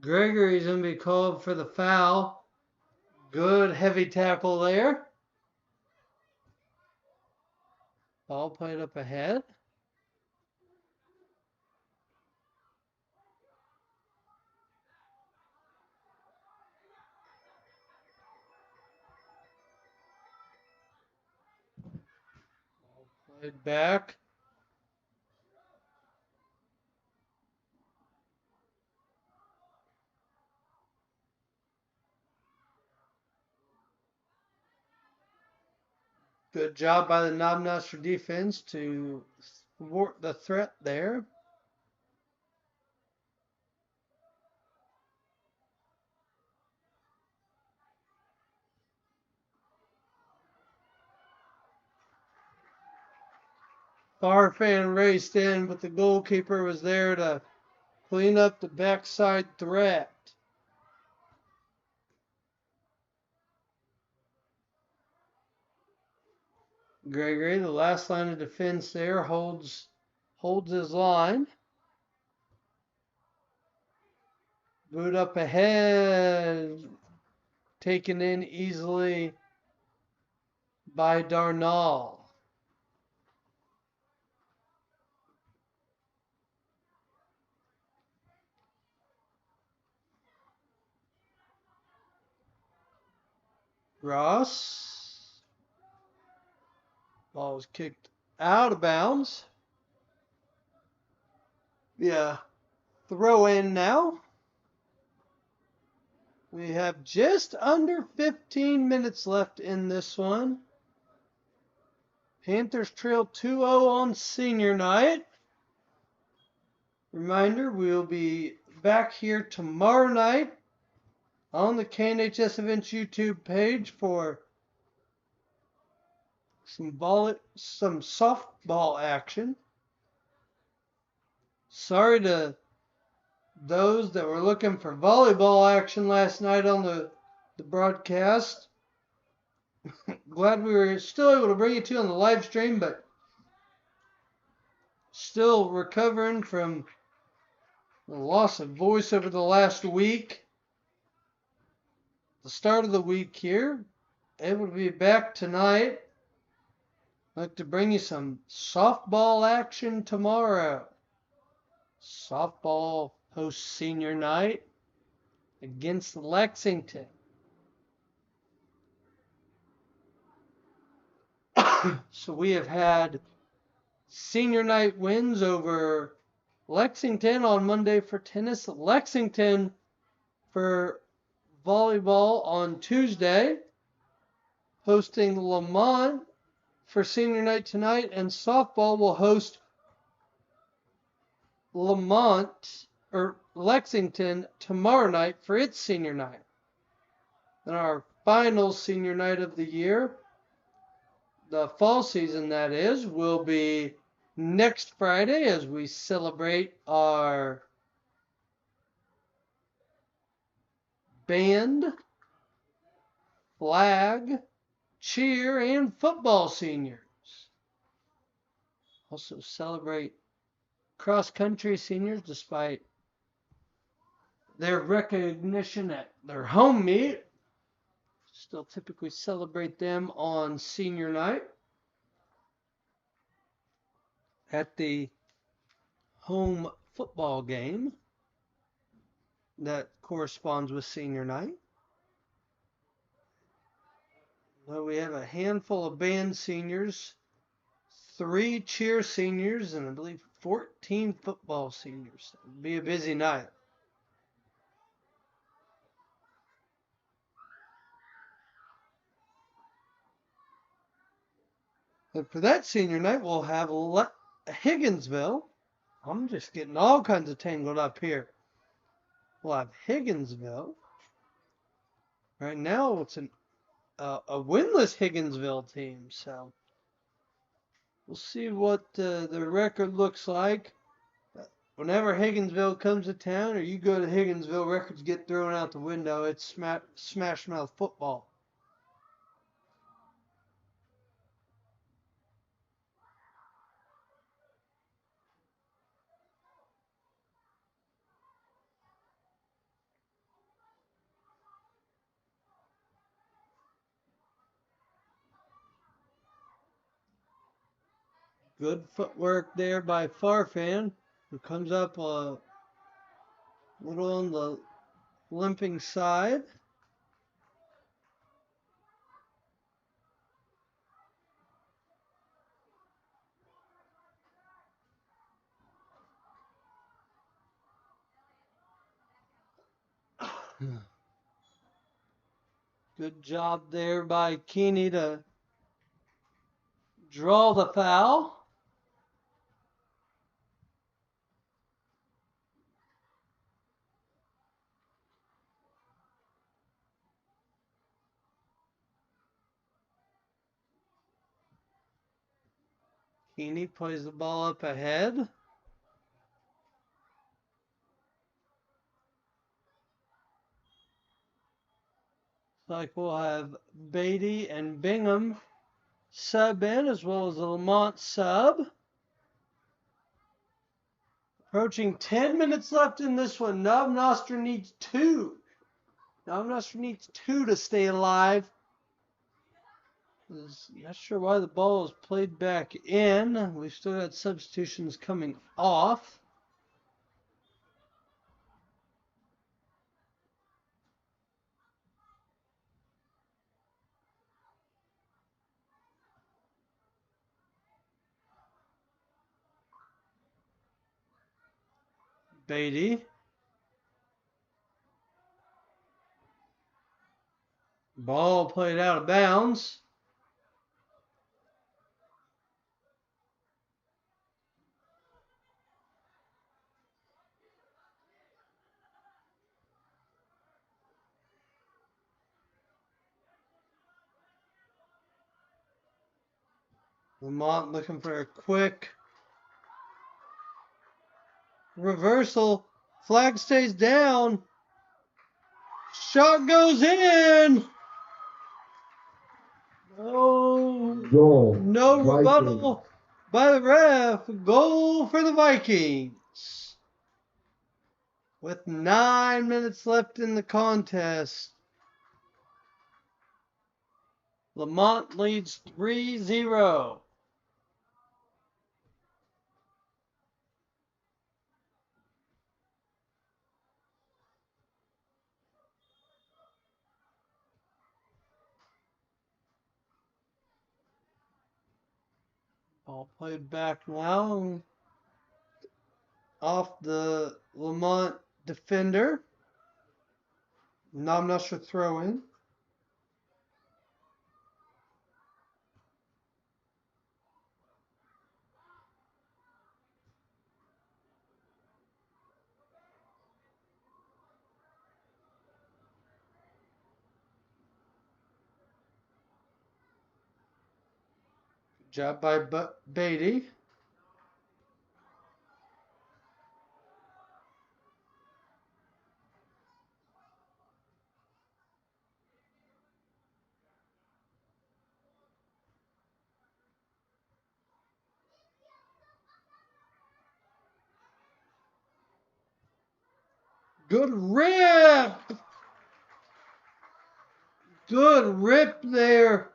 A: Gregory's going to be called for the foul. Good heavy tackle there. Ball played up ahead. Ball played back. Good job by the Noster defense to thwart the threat there. Farfan raced in, but the goalkeeper was there to clean up the backside threat. Gregory, the last line of defense there, holds his line. Boot up ahead. Taken in easily by Darnall. Ross. Ball was kicked out of bounds. Yeah. Throw in now. We have just under 15 minutes left in this one. Panthers trail 2-0 on senior night. Reminder, we'll be back here tomorrow night on the KNHS Events YouTube page for some softball action. Sorry to those that were looking for volleyball action last night on the broadcast. Glad we were still able to bring it to you on the live stream, but still recovering from the loss of voice over the last week. The start of the week here. Able to be back tonight. Like to bring you some softball action tomorrow. Softball hosts senior night against Lexington. So we have had senior night wins over Lexington on Monday for tennis, Lexington for volleyball on Tuesday, hosting Lamont for senior night tonight, and softball will host Lexington tomorrow night for its senior night. And our final senior night of the year, the fall season that is, will be next Friday as we celebrate our band, flag, cheer, and football seniors. Also celebrate cross-country seniors despite their recognition at their home meet. Still typically celebrate them on senior night at the home football game that corresponds with senior night. Well, we have a handful of band seniors, 3 cheer seniors, and I believe 14 football seniors. It'll be a busy night. And for that senior night, we'll have Higginsville. I'm just getting all kinds of tangled up here. We'll have Higginsville. Right now, it's a winless Higginsville team, so we'll see what the record looks like. Whenever Higginsville comes to town, or you go to Higginsville, records get thrown out the window. It's smash mouth football. Good footwork there by Farfan, who comes up a little on the limping side. Good job there by Keeney to Draw the foul. Keeney plays the ball up ahead. Looks like we'll have Beatty and Bingham sub in, as well as the Lamont sub. Approaching 10 minutes left in this one. Noster needs 2. Noster needs 2 to stay alive. Not sure why the ball is played back in. We've still got substitutions coming off. Beatty. Ball played out of bounds. Lamont looking for a quick reversal. Flag stays down. Shot goes in. Oh, no rebuttal by the ref. Goal for the Vikings. With 9 minutes left in the contest, Lamont leads 3-0. Ball played back now off the Lamont defender. Noster throw in. Job by Beatty. Good rip. Good rip there.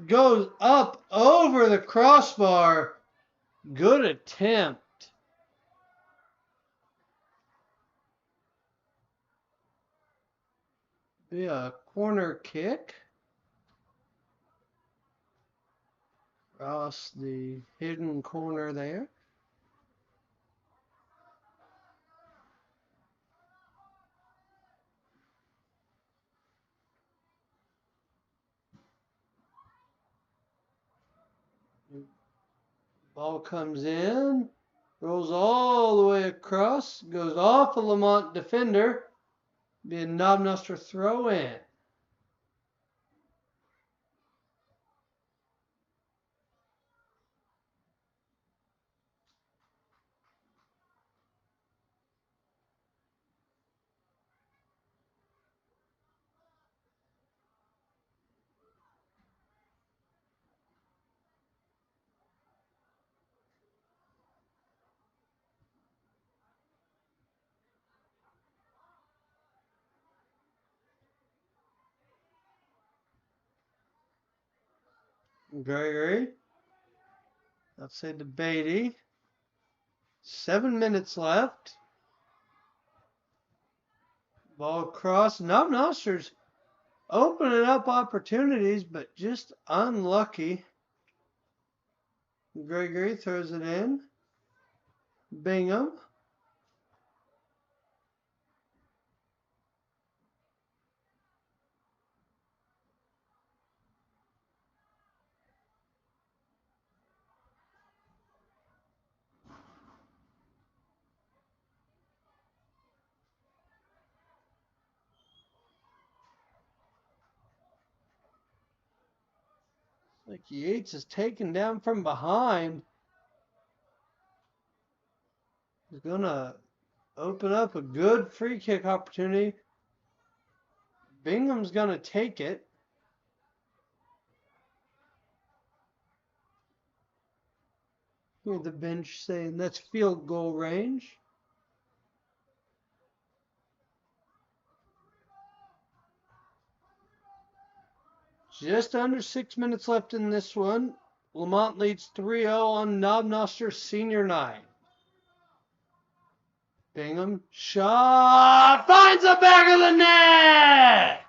A: Goes up over the crossbar. Good attempt. Be a corner kick. Across the hidden corner there. Ball comes in. Rolls all the way across. Goes off a Lamont defender. Be a Noster throw in. Gregory. Outside to Beatty. 7 minutes left. Ball across. Noster's opening up opportunities, but just unlucky. Gregory throws it in. Bingham. Like Yates is taken down from behind. He's going to open up a good free kick opportunity. Bingham's going to take it. Hear the bench saying that's field goal range. Just under 6 minutes left in this one. Lamont leads 3-0 on Noster senior night. Bingham shot finds the back of the net.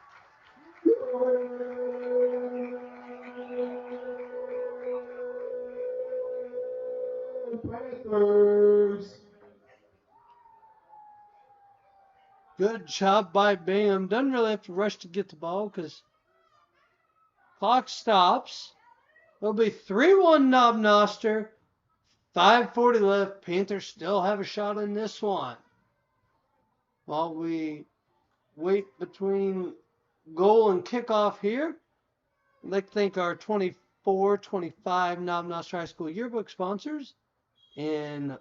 B: Panthers.
A: Good job by Bingham. Doesn't really have to rush to get the ball because clock stops. It'll be 3-1 Noster. 5:40 left. Panthers still have a shot in this one. While we wait between goal and kickoff here, I'd like to thank our 24-25 Noster High School yearbook sponsors in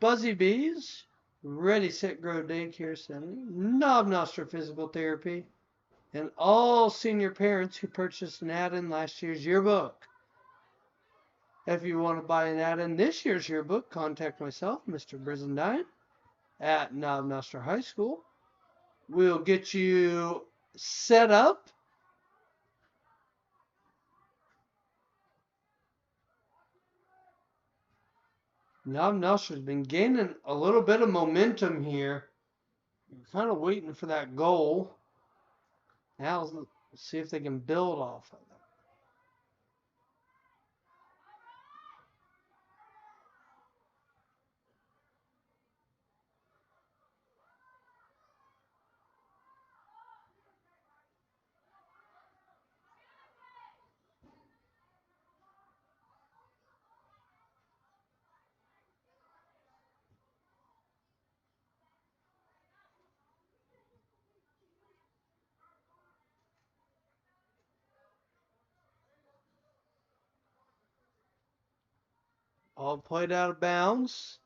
A: Buzzy Bees, Ready Set Grow Daycare Center, Noster Physical Therapy, and all senior parents who purchased an add-in last year's yearbook. If you want to buy an add-in this year's yearbook, contact myself, Mr. Brizendine, at Noster High School. We'll get you set up. Noster's been gaining a little bit of momentum here. We're kind of waiting for that goal. Now let's see if they can build off of it. All played out of bounds.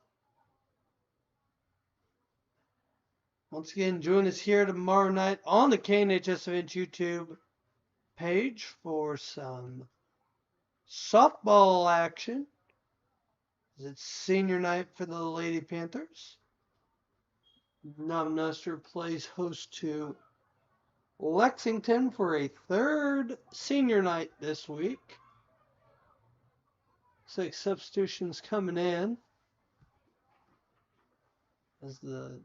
A: Once again, join us here tomorrow night on the KNHS Events YouTube page for some softball action. It's senior night for the Lady Panthers. Noster plays host to Lexington for a third senior night this week. Looks like substitutions coming in as the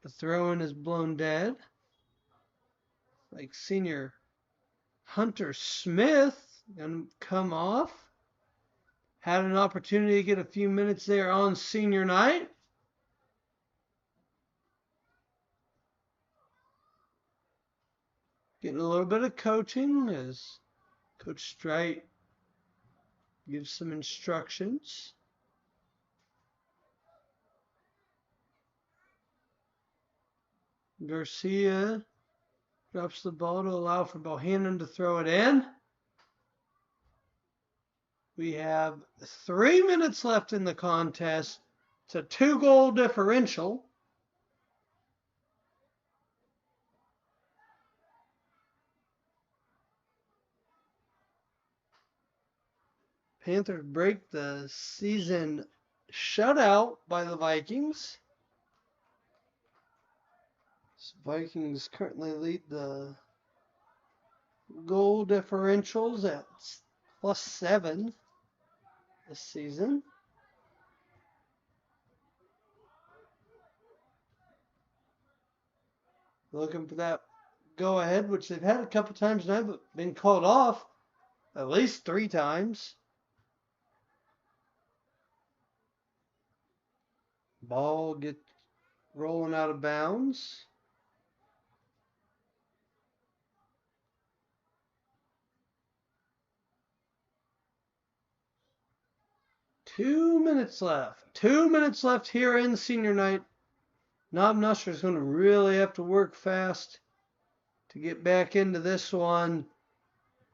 A: throw-in is blown dead. Like senior Hunter Smith gonna come off. Had an opportunity to get a few minutes there on senior night. Getting a little bit of coaching as Coach Strite gives some instructions. Garcia drops the ball to allow for Bohannon to throw it in. We have 3 minutes left in the contest. It's a 2-goal differential. Panthers break the season shutout by the Vikings. Vikings currently lead the goal differentials at +7 this season. Looking for that go ahead, which they've had a couple times now, but been called off at least 3 times. Ball gets rolling out of bounds. Two minutes left here in senior night. Noster is going to really have to work fast to get back into this one.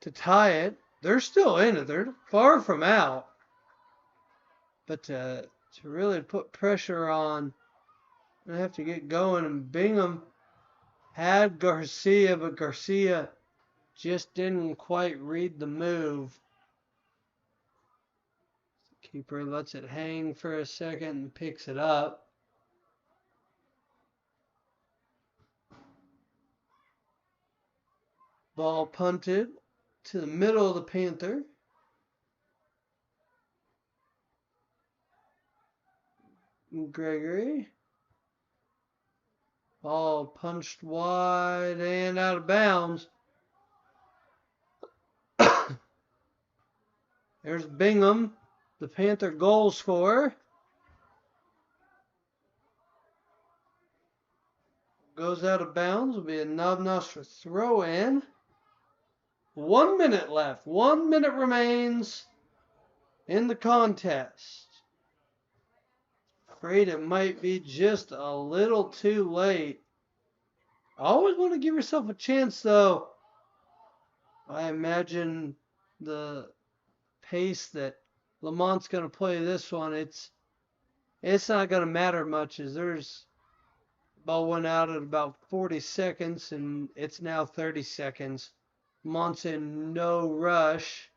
A: to tie it. They're still in it. They're far from out. But to really put pressure on, I have to get going. And Bingham had Garcia, but Garcia just didn't quite read the move. Keeper lets it hang for a second and picks it up. Ball punted to the middle of the Panther. Gregory. Ball punched wide and out of bounds. There's Bingham, the Panther goal scorer. Goes out of bounds. Will be a Noster throw in. 1 minute left. 1 minute remains in the contest. Afraid it might be just a little too late. Always want to give yourself a chance, though. I imagine the pace that Lamont's going to play this one, it's not going to matter much, as there's ball went out at about 40 seconds, and it's now 30 seconds. Lamont's in no rush.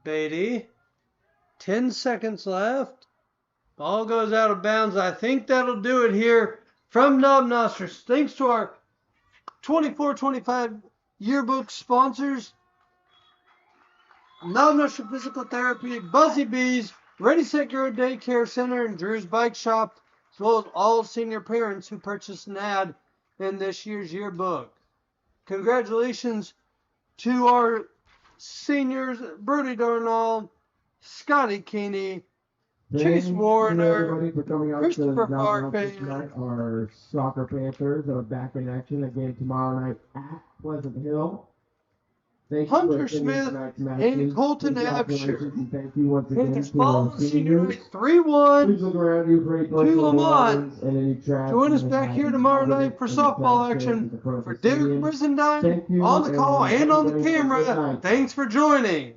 A: Beatty, 10 seconds left. Ball goes out of bounds. I think that'll do it here from Noster. Thanks to our 24-25 yearbook sponsors, Noster Physical Therapy, Buzzy Bees, Ready Set Grow Daycare Center, and Drew's Bike Shop, as well as all senior parents who purchased an ad in this year's yearbook. Congratulations to our seniors, Brody Darnall, Scotty Keeney, Chase Warner, Christopher Farfan.
B: Our Soccer Panthers are back in action again tomorrow night at Pleasant Hill.
A: Hunter Smith and Colton Absher.
B: Thank you once again
A: Panthers
B: to our
A: follow the senior
B: seniors.
A: 3-1
B: Please look around you for any
A: to
B: personal
A: Lamont.
B: belongings and any trash
A: Join us
B: you
A: back
B: have
A: here
B: in
A: tomorrow
B: the
A: night for
B: trash
A: softball
B: cans
A: action
B: at the front of
A: for
B: the
A: Derek
B: stadium.
A: Brizendine
B: Thank you,
A: on the call and on the
B: everybody have a good
A: camera.
B: night.
A: Thanks for joining.